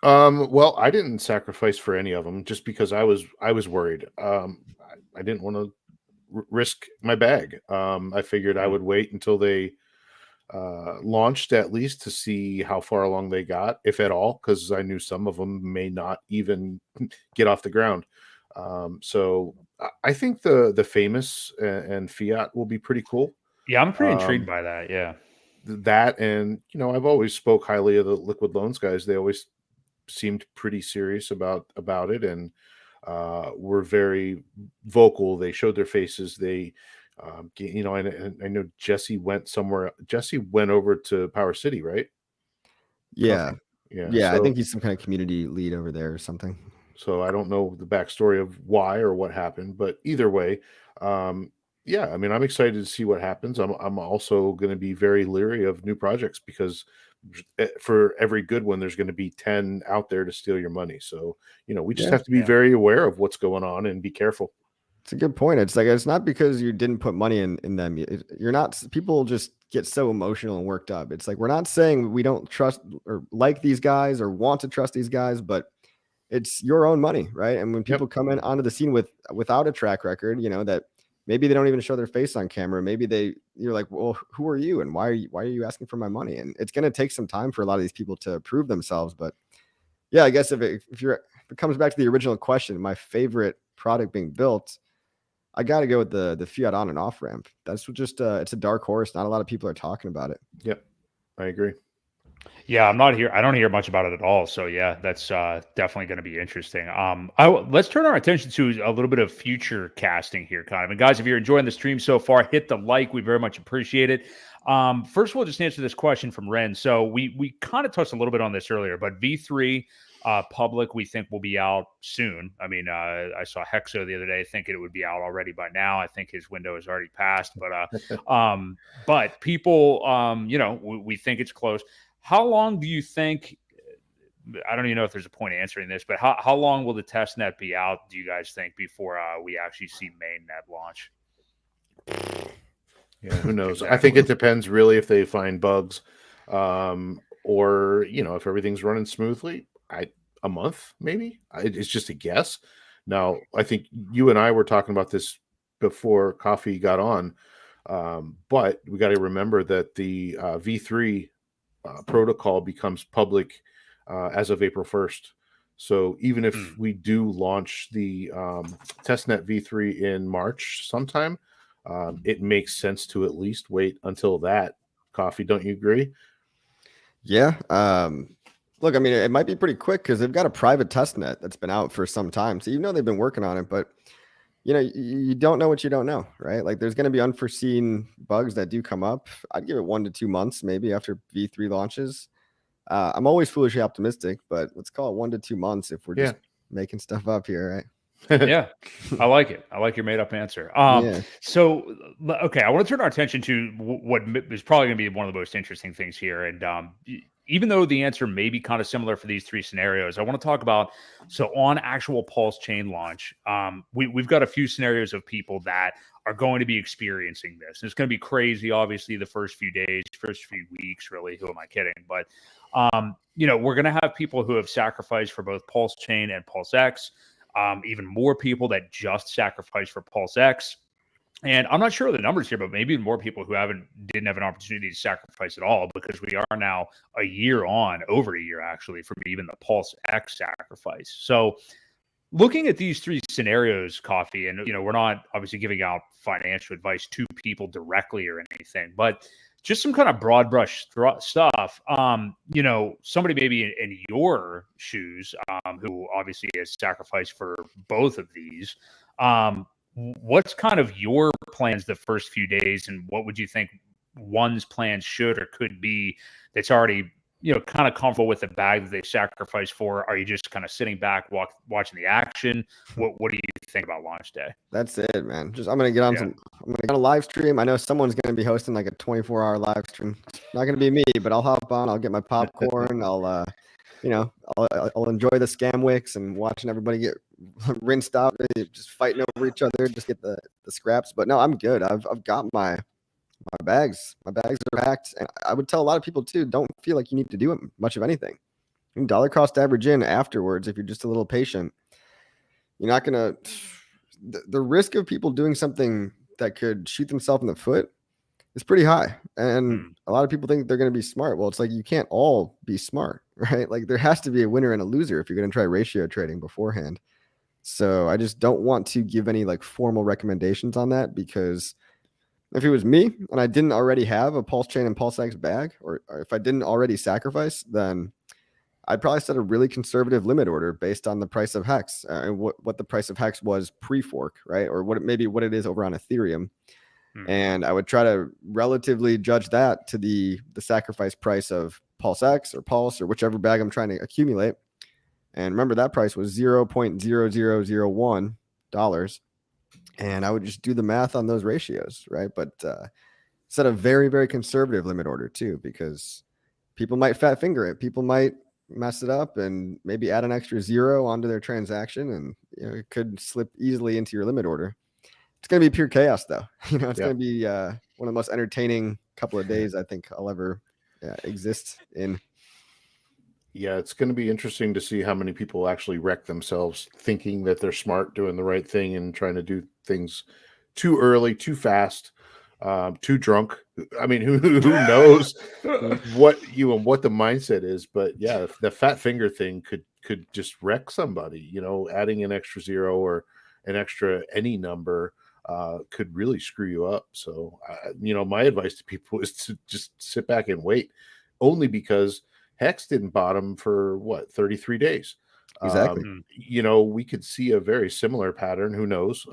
Well, I didn't sacrifice for any of them just because I was worried. I didn't want to risk my bag. I figured I would wait until they launched at least to see how far along they got, if at all, because I knew some of them may not even get off the ground. So I think the famous and fiat will be pretty cool. Yeah, I'm pretty intrigued by that. Yeah. That, and I've always spoke highly of the liquid loans guys. They always seemed pretty serious about it, and were very vocal. They showed their faces. They You know, I know Jesse went somewhere. Jesse went over to Power City, right? Yeah. Coffee. Yeah. Yeah. I So, think he's some kind of community lead over there or something. so I don't know the backstory of why or what happened, but either way, yeah, I mean, I'm excited to see what happens. I'm also going to be very leery of new projects because for every good one, there's going to be 10 out there to steal your money. So, you know, we just Yeah. have to be Yeah. very aware of what's going on and be careful. It's a good point. It's like, it's not because you didn't put money in them. You're not, people just get so emotional and worked up. It's like, we're not saying we don't trust or like these guys or want to trust these guys, but it's your own money, right? And when people Yep. come in onto the scene without a track record, you know, that maybe they don't even show their face on camera. Maybe you're like, well, who are you? And why are you asking for my money? And it's going to take some time for a lot of these people to prove themselves. But yeah, I guess if it comes back to the original question, my favorite product being built, I got to go with the fiat on and off ramp. That's just it's a dark horse. Not a lot of people are talking about it. Yep. I agree. Yeah, I'm not here. I don't hear much about it at all. So yeah, that's definitely going to be interesting. Let's turn our attention to a little bit of future casting here, kind of. And guys, if you're enjoying the stream so far, hit the like. We very much appreciate it. First, we'll just answer this question from Ren. So we kind of touched a little bit on this earlier, but V3 public we think will be out soon. I mean, I saw Hexo the other day thinking it would be out already by now. I think his window is already passed, but people, you know, we think it's close. How long do you think? I don't even know if there's a point answering this, but how long will the testnet be out, do you guys think, before we actually see mainnet launch? Yeah, who knows? Exactly. I think it depends really if they find bugs, or you know, if everything's running smoothly. A month maybe. It's just a guess. Now, I think you and I were talking about this before Coffee got on, but we got to remember that the V3 protocol becomes public as of April 1st. So even if we do launch the testnet V3 in March sometime, it makes sense to at least wait until that. Coffee, don't you agree? Yeah. Look, I mean, it might be pretty quick because they've got a private testnet that's been out for some time. So you know they've been working on it, but you know, you don't know what you don't know, right? Like there's going to be unforeseen bugs that do come up. I'd give it 1 to 2 months maybe after V3 launches. I'm always foolishly optimistic, but let's call it 1 to 2 months if we're just making stuff up here, right? Yeah, I like it. I like your made up answer. So, okay, I want to turn our attention to what is probably going to be one of the most interesting things here. And even though the answer may be kind of similar for these three scenarios, I want to talk about, so on actual PulseChain launch, we've got a few scenarios of people that are going to be experiencing this. And it's going to be crazy, obviously, the first few days, first few weeks, really. Who am I kidding? But, you know, we're going to have people who have sacrificed for both PulseChain and PulseX. Even more people that just sacrificed for PulseX. And I'm not sure of the numbers here, but maybe more people who didn't have an opportunity to sacrifice at all, because we are now a year on, over a year actually, from even the PulseX sacrifice. So looking at these three scenarios, Coffee, and you know, we're not obviously giving out financial advice to people directly or anything, but just some kind of broad brush stuff. You know, somebody maybe in your shoes, who obviously has sacrificed for both of these. What's kind of your plans the first few days, and what would you think one's plans should or could be that's already, you know, kind of comfortable with the bag that they sacrificed for? Are you just kind of sitting back, watching the action? What do you think about launch day? That's it, man. I'm gonna get on I'm gonna get on a live stream. I know someone's gonna be hosting like a 24-hour live stream. It's not gonna be me, but I'll hop on. I'll get my popcorn. I'll I'll enjoy the scam wicks and watching everybody get rinsed out, just fighting over each other, just get the scraps. But no, I'm good. I've got my bags. My bags are packed, and I would tell a lot of people too, don't feel like you need to do much of anything. You can dollar cost average in afterwards if you're just a little patient. You're not gonna. The risk of people doing something that could shoot themselves in the foot is pretty high, and a lot of people think they're going to be smart. Well, it's like you can't all be smart, right? Like there has to be a winner and a loser if you're going to try ratio trading beforehand. So I just don't want to give any like formal recommendations on that, because if it was me and I didn't already have a PulseChain and PulseX bag, or if I didn't already sacrifice, then I'd probably set a really conservative limit order based on the price of Hex and what the price of Hex was pre-fork, right? Or what it is over on Ethereum. And I would try to relatively judge that to the sacrifice price of PulseX or Pulse or whichever bag I'm trying to accumulate. And remember, that price was $0.0001. And I would just do the math on those ratios, right? But set a very, very conservative limit order too, because people might fat finger it. People might mess it up and maybe add an extra zero onto their transaction, and it could slip easily into your limit order. It's going to be pure chaos, though. It's going to be one of the most entertaining couple of days I think I'll ever exist in. Yeah, it's going to be interesting to see how many people actually wreck themselves thinking that they're smart, doing the right thing, and trying to do things too early, too fast, too drunk. I mean, who knows what the mindset is? But yeah, the fat finger thing could just wreck somebody. Adding an extra zero or an extra any number could really screw you up. So, my advice to people is to just sit back and wait, only because Hex didn't bottom for 33 days. Exactly. We could see a very similar pattern. Who knows?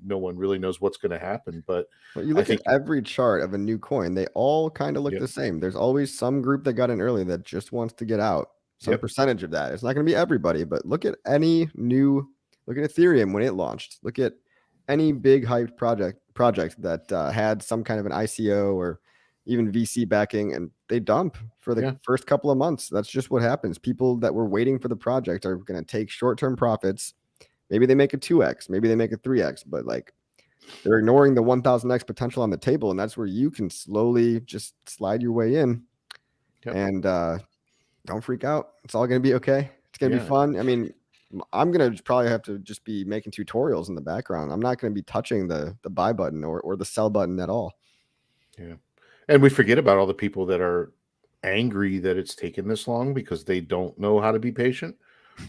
No one really knows what's going to happen. But you look at every chart of a new coin, they all kind of look the same. There's always some group that got in early that just wants to get out. Some percentage of that. It's not going to be everybody, but look at look at Ethereum when it launched. Look at any big hyped project that had some kind of an ICO or even VC backing, and they dump for the first couple of months. That's just what happens. People that were waiting for the project are going to take short-term profits. Maybe they make a 2x, maybe they make a 3x, but they're ignoring the 1000x potential on the table, and that's where you can slowly just slide your way in. And don't freak out. It's all going to be okay. It's going to be fun. I mean, I'm going to probably have to just be making tutorials in the background. I'm not going to be touching the buy button or the sell button at all. Yeah. And we forget about all the people that are angry that it's taken this long because they don't know how to be patient.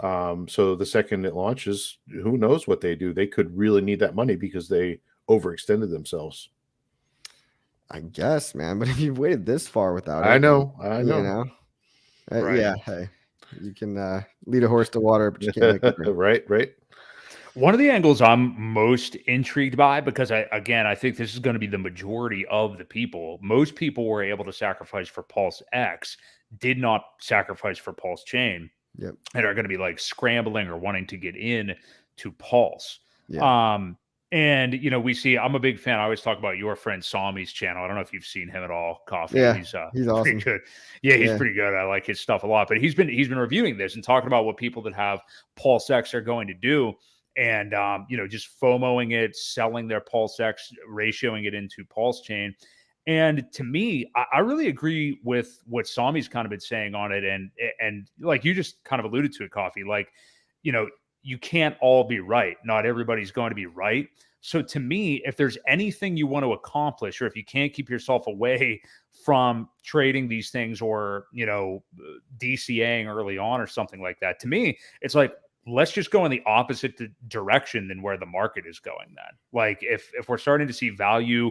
So the second it launches, who knows what they do? They could really need that money because they overextended themselves. I guess, man. But if you've waited this far without it, I know. Right. Yeah. Hey, you can lead a horse to water, but you can't make it drink. Right. One of the angles I'm most intrigued by, because I think this is going to be the majority of the people. Most people were able to sacrifice for Pulse X, did not sacrifice for PulseChain, and are going to be scrambling or wanting to get in to Pulse. And we see, I'm a big fan. I always talk about your friend Sami's channel. I don't know if you've seen him at all, Coffee. Yeah, he's awesome. Pretty good. Yeah, he's pretty good. I like his stuff a lot. But he's been reviewing this and talking about what people that have Pulse X are going to do. And, just FOMOing it, selling their PulseX, ratioing it into PulseChain. And to me, I really agree with what Sami's kind of been saying on it. And like you just kind of alluded to it, Coffee, you can't all be right. Not everybody's going to be right. So to me, if there's anything you want to accomplish, or if you can't keep yourself away from trading these things or, DCAing early on or something like that, to me, it's let's just go in the opposite direction than where the market is going then. If we're starting to see value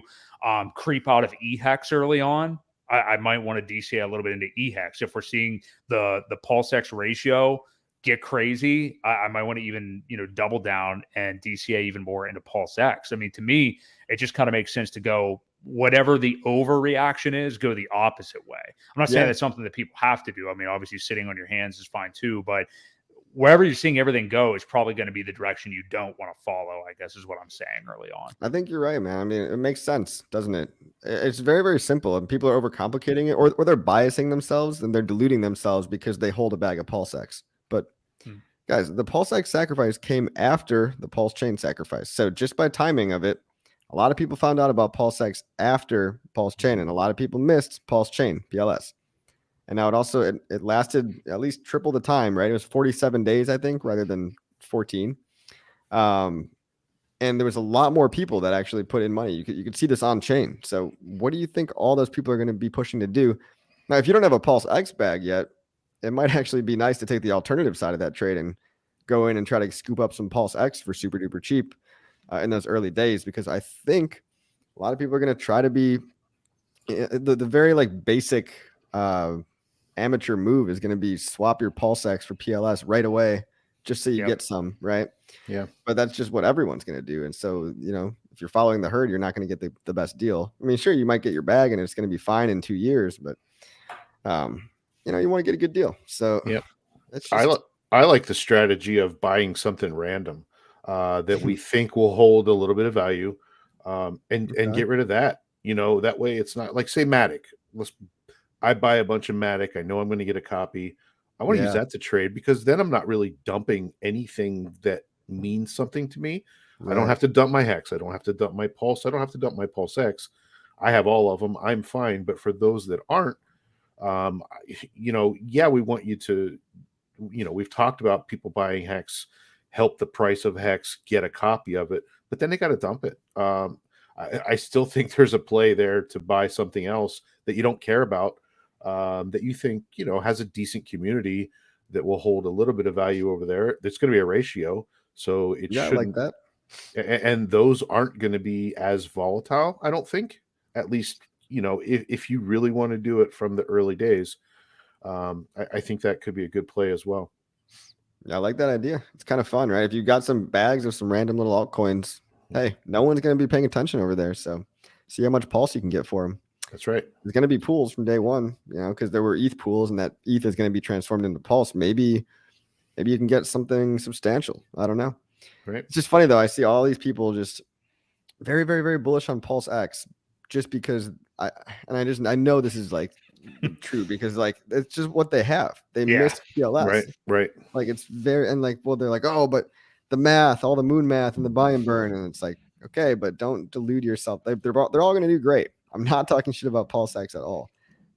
creep out of EHEX early on, I might want to DCA a little bit into EHEX. If we're seeing the PulseX ratio get crazy, I might want to even, double down and DCA even more into PulseX. I mean, to me, it just kind of makes sense to go whatever the overreaction is, go the opposite way. I'm not saying that's something that people have to do. I mean, obviously sitting on your hands is fine too, but wherever you're seeing everything go is probably going to be the direction you don't want to follow, I guess is what I'm saying early on. I think you're right, man. I mean, it makes sense, doesn't it? It's very, very simple. And people are overcomplicating it, or they're biasing themselves and they're deluding themselves because they hold a bag of PulseX. But guys, the PulseX sacrifice came after the PulseChain sacrifice. So just by timing of it, a lot of people found out about PulseX after PulseChain, and a lot of people missed PulseChain, PLS. And now it lasted at least triple the time, right? It was 47 days, I think, rather than 14. And there was a lot more people that actually put in money. You could see this on chain. So what do you think all those people are going to be pushing to do? Now, if you don't have a PulseX bag yet, it might actually be nice to take the alternative side of that trade and go in and try to scoop up some PulseX for super duper cheap in those early days, because I think a lot of people are going to try to be the very basic amateur move is going to be swap your PulseX for PLS right away, just so you get some, right? Yeah. But that's just what everyone's going to do. And so, if you're following the herd, you're not going to get the best deal. I mean, sure, you might get your bag and it's going to be fine in 2 years, but you want to get a good deal. So it's just... I like the strategy of buying something random that we think will hold a little bit of value, and get rid of that. That way it's not like, say, Matic. I buy a bunch of Matic. I know I'm going to get a copy. I want to use that to trade, because then I'm not really dumping anything that means something to me. Right. I don't have to dump my Hex. I don't have to dump my Pulse. I don't have to dump my Pulse X. I have all of them. I'm fine. But for those that aren't, we want you to, we've talked about people buying Hex, help the price of Hex, get a copy of it, but then they got to dump it. I still think there's a play there to buy something else that you don't care about, that you think, has a decent community that will hold a little bit of value over there. There's going to be a ratio. So it shouldn't, like that. And those aren't going to be as volatile, I don't think. At least, if you really want to do it from the early days, I think that could be a good play as well. Yeah, I like that idea. It's kind of fun, right? If you've got some bags of some random little altcoins, hey, no one's going to be paying attention over there. So see how much pulse you can get for them. That's right. There's going to be pools from day one, because there were ETH pools, and that ETH is going to be transformed into pulse. Maybe you can get something substantial. I don't know. Right. It's just funny though. I see all these people just very, very, very bullish on Pulse X, just because I know this is like true, because like it's just what they have. They missed PLS. Right. Like it's very, and like, well, they're like, oh, but the math, all the moon math and the buy and burn, and it's like, okay, but don't delude yourself. They're all going to do great. I'm not talking shit about Pulse X at all,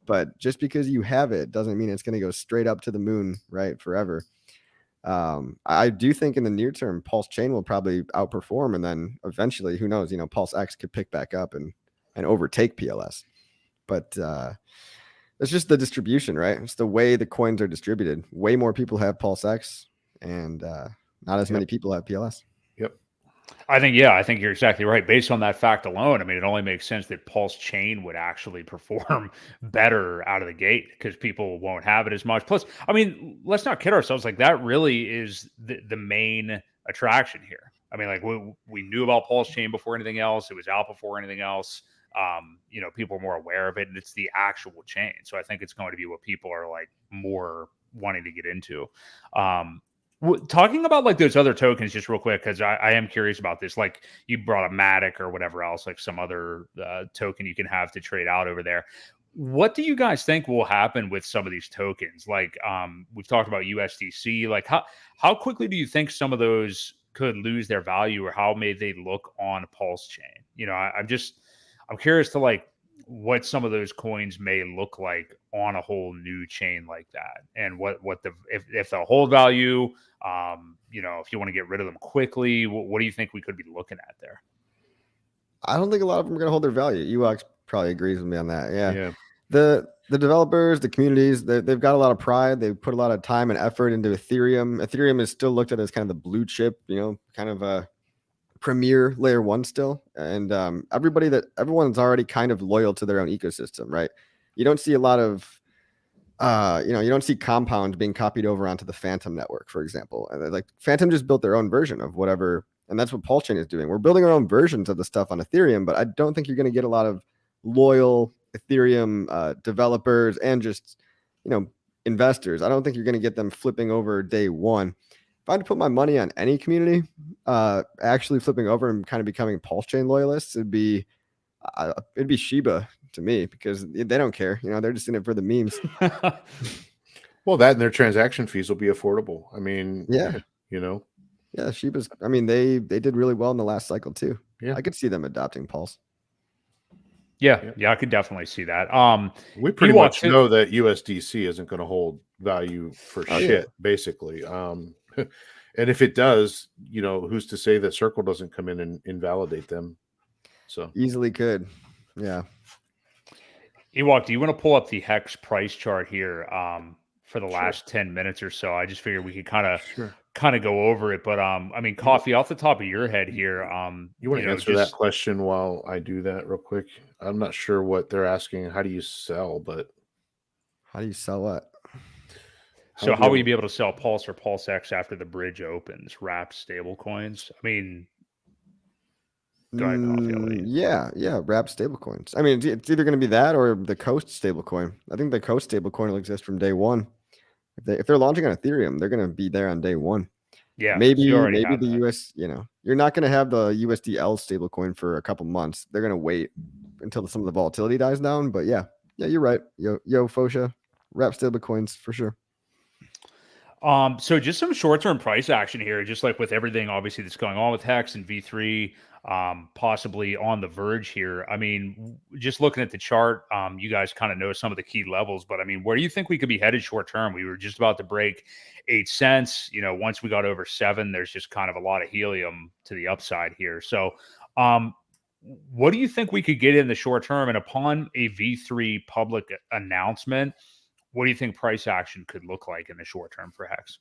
but just because you have it doesn't mean it's going to go straight up to the moon, right, forever. I do think in the near term, PulseChain will probably outperform, and then eventually, who knows? Pulse X could pick back up and overtake PLS. But it's just the distribution, right? It's the way the coins are distributed. Way more people have Pulse X, and not as many people have PLS. Yep. I think you're exactly right. Based on that fact alone, I mean, it only makes sense that PulseChain would actually perform better out of the gate, because people won't have it as much. Plus, I mean, let's not kid ourselves. Like, that really is the main attraction here. I mean, like, we knew about PulseChain before anything else. It was out before anything else. People are more aware of it, and it's the actual chain. So I think it's going to be what people are like more wanting to get into. Talking about like those other tokens just real quick, because I am curious about this. Like, you brought a Matic or whatever else, like some other token you can have to trade out over there. What do you guys think will happen with some of these tokens? Like, we've talked about USDC. Like, how quickly do you think some of those could lose their value, or how may they look on PulseChain? I'm curious to like what some of those coins may look like on a whole new chain like that, and what if they'll hold value. If you want to get rid of them quickly, what do you think we could be looking at there? I don't think a lot of them are going to hold their value. Ewok probably agrees with me on that. Yeah. The developers, the communities, they've got a lot of pride. They put a lot of time and effort into Ethereum. Ethereum is still looked at as kind of the blue chip, kind of a premier layer one still. And everyone's already kind of loyal to their own ecosystem, right? You don't see a lot of you don't see Compound being copied over onto the Phantom network, for example. And like Phantom just built their own version of whatever, and that's what PulseChain is doing. We're building our own versions of the stuff on Ethereum, but I don't think you're going to get a lot of loyal Ethereum developers and just investors. I don't think you're going to get them flipping over day one. If I had to put my money on any community actually flipping over and kind of becoming PulseChain loyalists, it'd be Shiba to me, because they don't care. They're just in it for the memes. Well, that and their transaction fees will be affordable. I mean, yeah, Shiba's. I mean, they did really well in the last cycle too. Yeah, I could see them adopting Pulse. Yeah, I could definitely see that. We pretty much know that USDC isn't going to hold value for shit, basically. And if it does, who's to say that Circle doesn't come in and invalidate them? So easily could. Yeah. Ewok, do you want to pull up the Hex price chart here for the last 10 minutes or so? I just figured we could kind of go over it. But I mean, Coffee, off the top of your head here, you want to answer that question while I do that real quick? I'm not sure what they're asking. How do you sell? But how do you sell what? So how will you be able to sell Pulse or Pulse X after the bridge opens? Wrapped stable coins? I mean, Go ahead, Coffee. I'll let you. Yeah, wrap stablecoins. I mean, it's either going to be that or the Coast stablecoin. I think the Coast stablecoin will exist from day one. If they're launching on Ethereum, they're going to be there on day one. Yeah, so you Maybe already have the that. US, you're not going to have the USDL stablecoin for a couple months. They're going to wait until some of the volatility dies down. But yeah, you're right. Yo, Fosha, wrap stablecoins for sure. So just some short-term price action here, just like with everything obviously that's going on with Hex and V3, possibly on the verge here. I mean, just looking at the chart, you guys kind of know some of the key levels, but I mean, where do you think we could be headed short-term? We were just about to break 8 cents. Once we got over 7, there's just kind of a lot of helium to the upside here. So, what do you think we could get in the short term? And upon a V3 public announcement, what do you think price action could look like in the short term for Hex?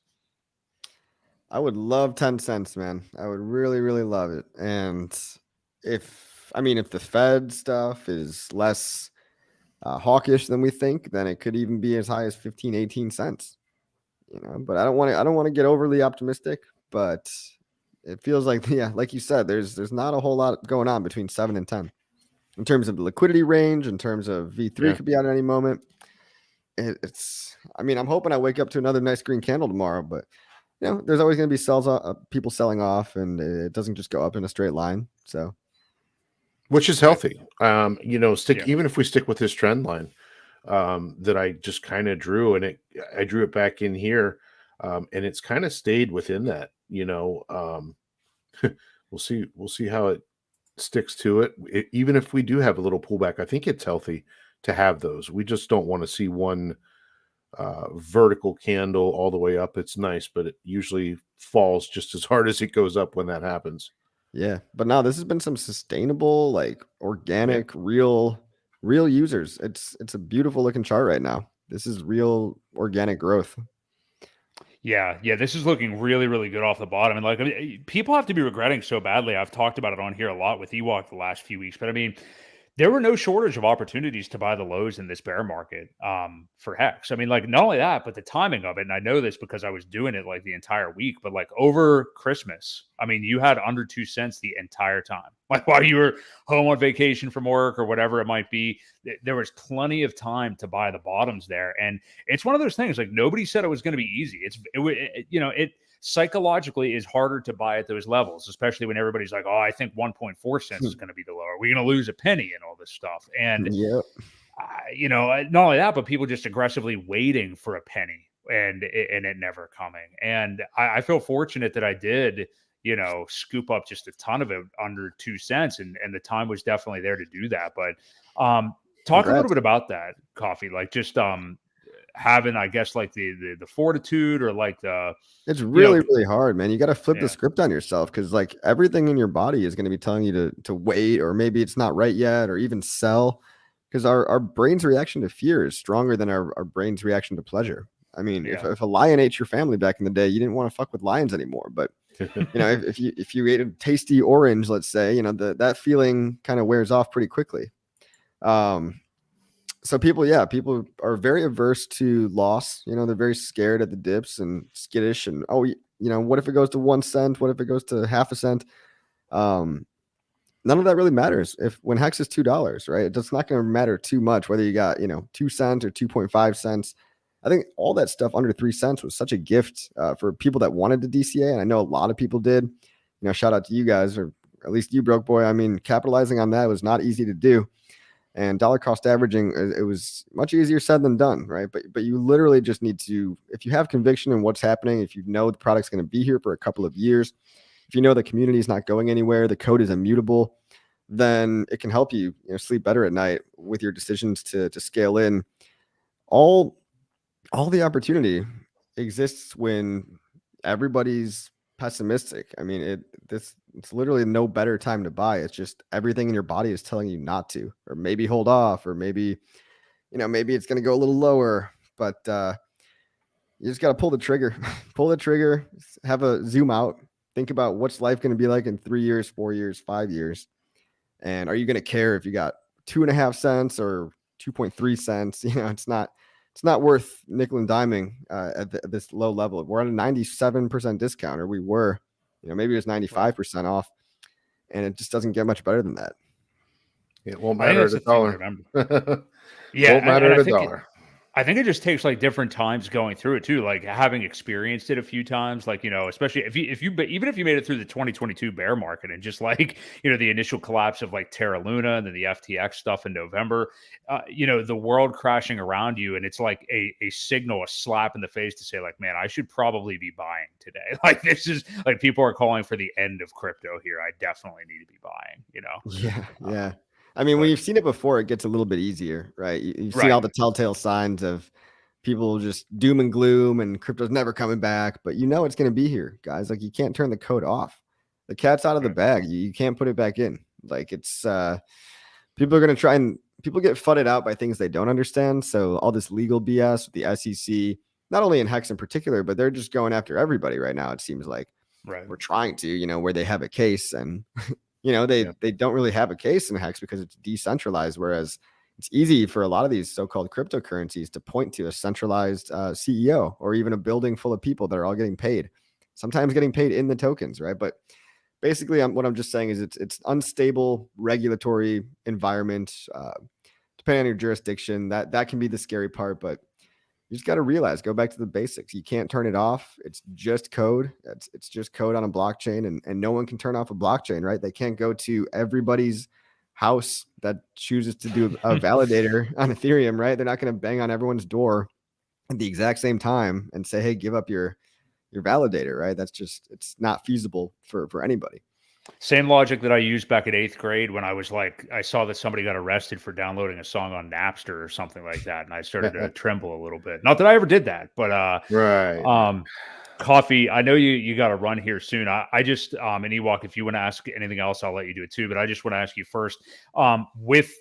I would love 10 cents, man. I would really, really love it. And if the Fed stuff is less hawkish than we think, then it could even be as high as 15, 18 cents. But I don't want to get overly optimistic, but it feels like, like you said, there's not a whole lot going on between 7 and 10 in terms of the liquidity range, in terms of V3 could be out at any moment. I'm hoping I wake up to another nice green candle tomorrow, but there's always going to be people selling off, and it doesn't just go up in a straight line. So, which is healthy. Even if we stick with this trend line that I just kind of drew, and I drew it back in here, and it's kind of stayed within that. We'll see how it sticks to it. Even if we do have a little pullback, I think it's healthy to have those. We just don't want to see one vertical candle all the way up. It's nice, but it usually falls just as hard as it goes up when that happens. Yeah, but now this has been some sustainable, like organic, real users. It's a beautiful looking chart right now. This is real organic growth. Yeah, this is looking really, really good off the bottom. And people have to be regretting so badly. I've talked about it on here a lot with Ewok the last few weeks, but there were no shortage of opportunities to buy the lows in this bear market for Hex. Not only that, but the timing of it. And I know this because I was doing it the entire week, but over Christmas, you had under 2 cents the entire time. While you were home on vacation from work or whatever it might be, there was plenty of time to buy the bottoms there. And it's one of those things, nobody said it was going to be easy. It psychologically is harder to buy at those levels, especially when everybody's like, oh, I think 1.4 cents is going to be the lower. We're going to lose a penny and all this stuff. And, not only that, but people just aggressively waiting for a penny and it never coming. And I feel fortunate that I did, scoop up just a ton of it under 2 cents. And the time was definitely there to do that. But talk a little bit about that, Coffee, having, I guess, the fortitude or it's really, really hard, man. You got to flip the script on yourself because everything in your body is going to be telling you to wait, or maybe it's not right yet, or even sell, because our brain's reaction to fear is stronger than our brain's reaction to pleasure. If a lion ate your family back in the day, you didn't want to fuck with lions anymore. But if you ate a tasty orange, let's say, that feeling kind of wears off pretty quickly. So people are very averse to loss. They're very scared at the dips and skittish. And what if it goes to 1 cent? What if it goes to half a cent? None of that really matters when Hex is $2, right? It's not going to matter too much whether you got 2 cents or 2.5 cents. I think all that stuff under 3 cents was such a gift for people that wanted to DCA, and I know a lot of people did. Shout out to you guys, or at least you, Broke Boy. Capitalizing on that was not easy to do. And dollar cost averaging, it was much easier said than done, right? But you literally just need to, if you have conviction in what's happening, if you know the product's going to be here for a couple of years, if you know the community is not going anywhere, the code is immutable, then it can help you, sleep better at night with your decisions to scale in. All the opportunity exists when everybody's pessimistic. It's literally no better time to buy. It's just everything in your body is telling you not to, or maybe hold off, or maybe it's going to go a little lower, but you just got to pull the trigger, have a zoom out, think about what's life going to be like in 3 years, 4 years, 5 years. And are you going to care if you got 2.5 cents or 2.3 cents? It's not worth nickel and diming at this low level. We're on a 97% discount, or we were, maybe it was 95% off. and it just doesn't get much better than that. It won't I think matter that's at a the thing to dollar. remember. Yeah, Won't matter and at a dollar. I think it just takes like different times going through it too. Like having experienced it a few times, like, especially even if you made it through the 2022 bear market and just like, the initial collapse of like Terra Luna and then the FTX stuff in November, the world crashing around you. And it's like a signal, a slap in the face to say like, man, I should probably be buying today. Like this is like people are calling for the end of crypto here. I definitely need to be buying, Yeah. Yeah. I mean, when you've seen it before, it gets a little bit easier, right? You've seen all the telltale signs of people just doom and gloom and crypto's never coming back, but it's going to be here, guys. Like you can't turn the code off. The cat's out of the bag. You can't put it back in. Like it's people are going to try, and people get fudded out by things they don't understand. So all this legal BS with the SEC, not only in Hex in particular, but they're just going after everybody right now. It seems like we're trying to, where they have a case, and they don't really have a case in Hex because it's decentralized, whereas it's easy for a lot of these so-called cryptocurrencies to point to a centralized CEO or even a building full of people that are all getting paid, sometimes getting paid in the tokens, right? But basically, what I'm just saying is it's unstable regulatory environment, depending on your jurisdiction. That can be the scary part, but you just got to realize, go back to the basics. You can't turn it off. It's just code. It's just code on a blockchain, and no one can turn off a blockchain, right? They can't go to everybody's house that chooses to do a validator on Ethereum, right? They're not going to bang on everyone's door at the exact same time and say, hey, give up your validator, right? It's not feasible for anybody. Same logic that I used back at 8th grade when I saw that somebody got arrested for downloading a song on Napster or something like that. And I started to tremble a little bit. Not that I ever did that, but, right. Coffee, I know you got to run here soon. I just, and Ewok, if you want to ask anything else, I'll let you do it too. But I just want to ask you first, with,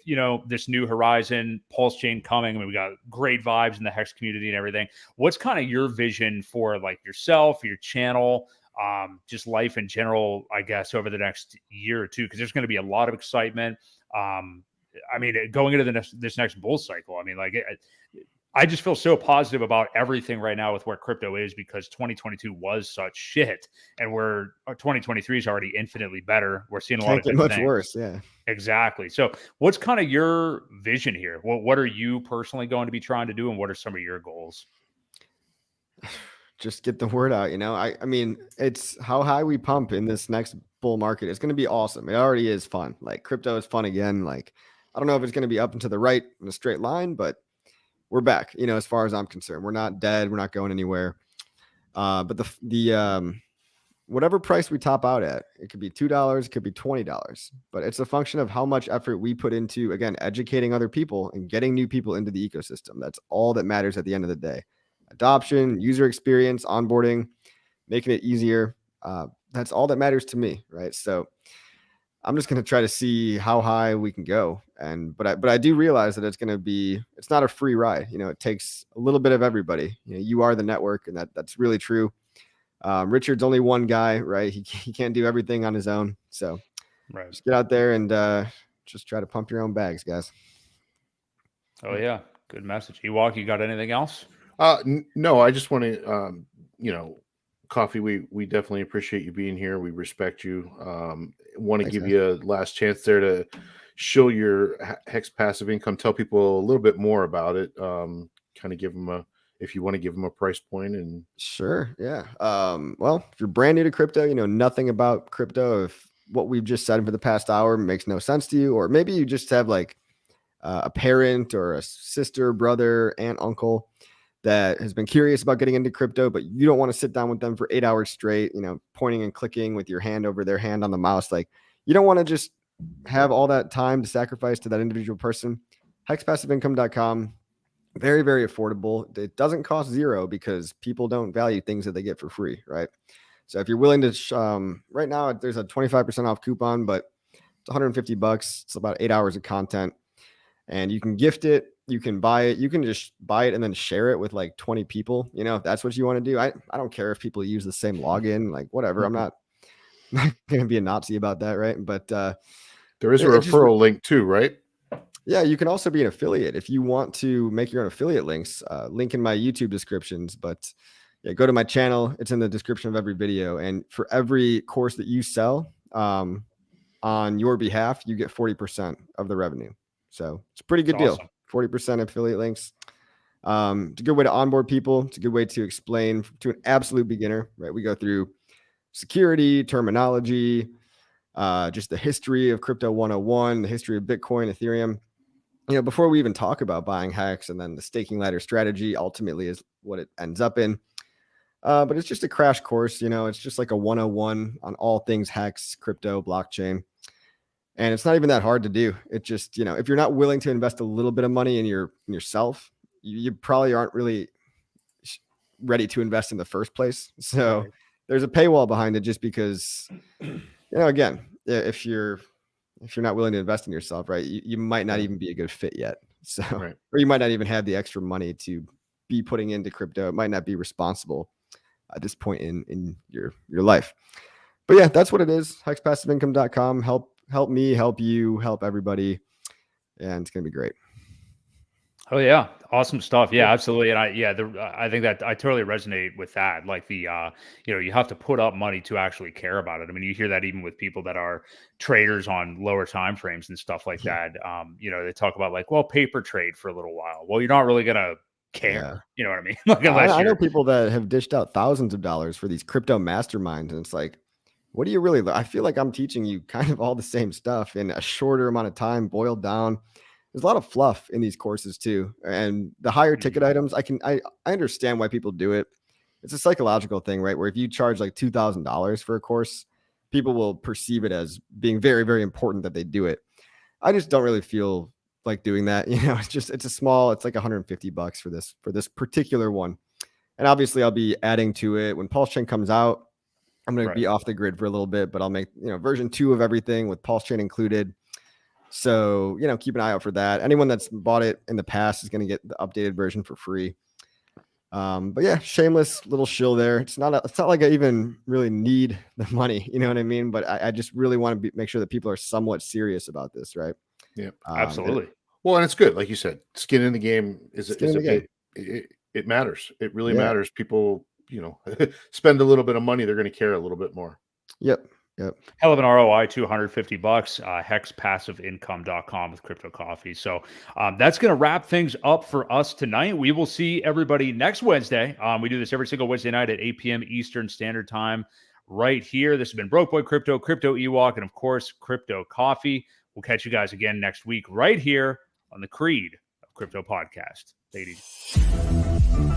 this new horizon, PulseChain coming, I mean, we got great vibes in the Hex community and everything. What's kind of your vision for like yourself, your channel, just life in general, I guess, over the next year or two? Because there's going to be a lot of excitement. I mean, going into this next bull cycle, I mean, like, I just feel so positive about everything right now with where crypto is, because 2022 was such shit, and 2023 is already infinitely better. We're seeing a lot of good much things. Worse. Yeah, exactly. So what's kind of your vision here? What are you personally going to be trying to do, and what are some of your goals? Just get the word out. I mean, it's how high we pump in this next bull market. It's going to be awesome. It already is fun. Like crypto is fun again. Like, I don't know if it's going to be up and to the right in a straight line, but we're back, as far as I'm concerned. We're not dead. We're not going anywhere. But the whatever price we top out at, it could be $2, it could be $20, but it's a function of how much effort we put into, again, educating other people and getting new people into the ecosystem. That's all that matters at the end of the day. Adoption, user experience, onboarding, making it easier. That's all that matters to me, right? So I'm just going to try to see how high we can go. But I do realize that it's not a free ride. It takes a little bit of everybody. You are the network, and that's really true. Richard's only one guy, right? He can't do everything on his own. So just get out there and just try to pump your own bags, guys. Oh yeah. Good message. Ewok, you got anything else? No, I just want to, Coffee, we definitely appreciate you being here. We respect you. Want to give you a last chance there to show your Hex passive income. Tell people a little bit more about it. Kind of give them if you want to give them a price point. And sure, yeah. Well, if you're brand new to crypto, you know nothing about crypto. If what we've just said for the past hour makes no sense to you, or maybe you just have like a parent or a sister, brother, aunt, uncle that has been curious about getting into crypto, but you don't want to sit down with them for 8 hours straight, pointing and clicking with your hand over their hand on the mouse. Like, you don't want to just have all that time to sacrifice to that individual person. HexPassiveIncome.com, very, very affordable. It doesn't cost zero because people don't value things that they get for free, right? So if you're willing to, right now there's a 25% off coupon, but it's $150. It's about 8 hours of content, and you can gift it. You can buy it. You can just buy it and then share it with like 20 people. If that's what you want to do. I don't care if people use the same login, like whatever. I'm not going to be a Nazi about that, right? But there is a referral link too, right? Yeah, you can also be an affiliate if you want to make your own affiliate links. Link in my YouTube descriptions, but yeah, go to my channel. It's in the description of every video. And for every course that you sell on on your behalf, you get 40% of the revenue. So it's a pretty good deal. Awesome. 40% affiliate links. It's a good way to onboard people. It's a good way to explain to an absolute beginner, right? We go through security, terminology, just the history of crypto 101, the history of Bitcoin, Ethereum. Before we even talk about buying Hex, and then the staking ladder strategy ultimately is what it ends up in. But it's just a crash course. It's just like a 101 on all things Hex, crypto, blockchain. And it's not even that hard to do. It just, if you're not willing to invest a little bit of money in yourself, you probably aren't really ready to invest in the first place. So Right. There's a paywall behind it, just because, again, if you're not willing to invest in yourself, right, you might not even be a good fit yet. So, Right. Or you might not even have the extra money to be putting into crypto. It might not be responsible at this point in your life. But yeah, that's what it is. HexPassiveIncome.com. Help me, help you, help everybody. And it's going to be great. Oh yeah, awesome stuff. Yeah, absolutely. And I think that I totally resonate with that. Like you have to put up money to actually care about it. I mean, you hear that even with people that are traders on lower time frames and stuff like that. They talk about like, well, paper trade for a little while. Well, you're not really gonna care. Yeah. You know what I mean? Like, I know people that have dished out thousands of dollars for these crypto masterminds, and it's like, what do you really? I feel like I'm teaching you kind of all the same stuff in a shorter amount of time, boiled down. There's a lot of fluff in these courses too, and the higher ticket items, I understand why people do it. It's a psychological thing, right? Where if you charge like $2,000 for a course, people will perceive it as being very, very important that they do it. I just don't really feel like doing that. It's like $150 for this particular one. And obviously I'll be adding to it when PulseChain comes out. I'm going to be off the grid for a little bit, but I'll make, version 2 of everything with PulseChain included. So, keep an eye out for that. Anyone that's bought it in the past is going to get the updated version for free. But yeah, shameless little shill there. It's not like I even really need the money, you know what I mean? But I just really want to make sure that people are somewhat serious about this, right? Yeah, absolutely. And it's good. Like you said, skin in the game it matters. It really matters. People, spend a little bit of money, they're going to care a little bit more. Yep. Hell of an ROI, $250. HexPassiveIncome.com with Crypto Coffee. So that's going to wrap things up for us tonight. We will see everybody next Wednesday. We do this every single Wednesday night at 8 p.m. Eastern Standard Time right here. This has been Boi Crypto, Crypto Ewok, and of course, Crypto Coffee. We'll catch you guys again next week right here on the Creed of Crypto Podcast. Take it easy.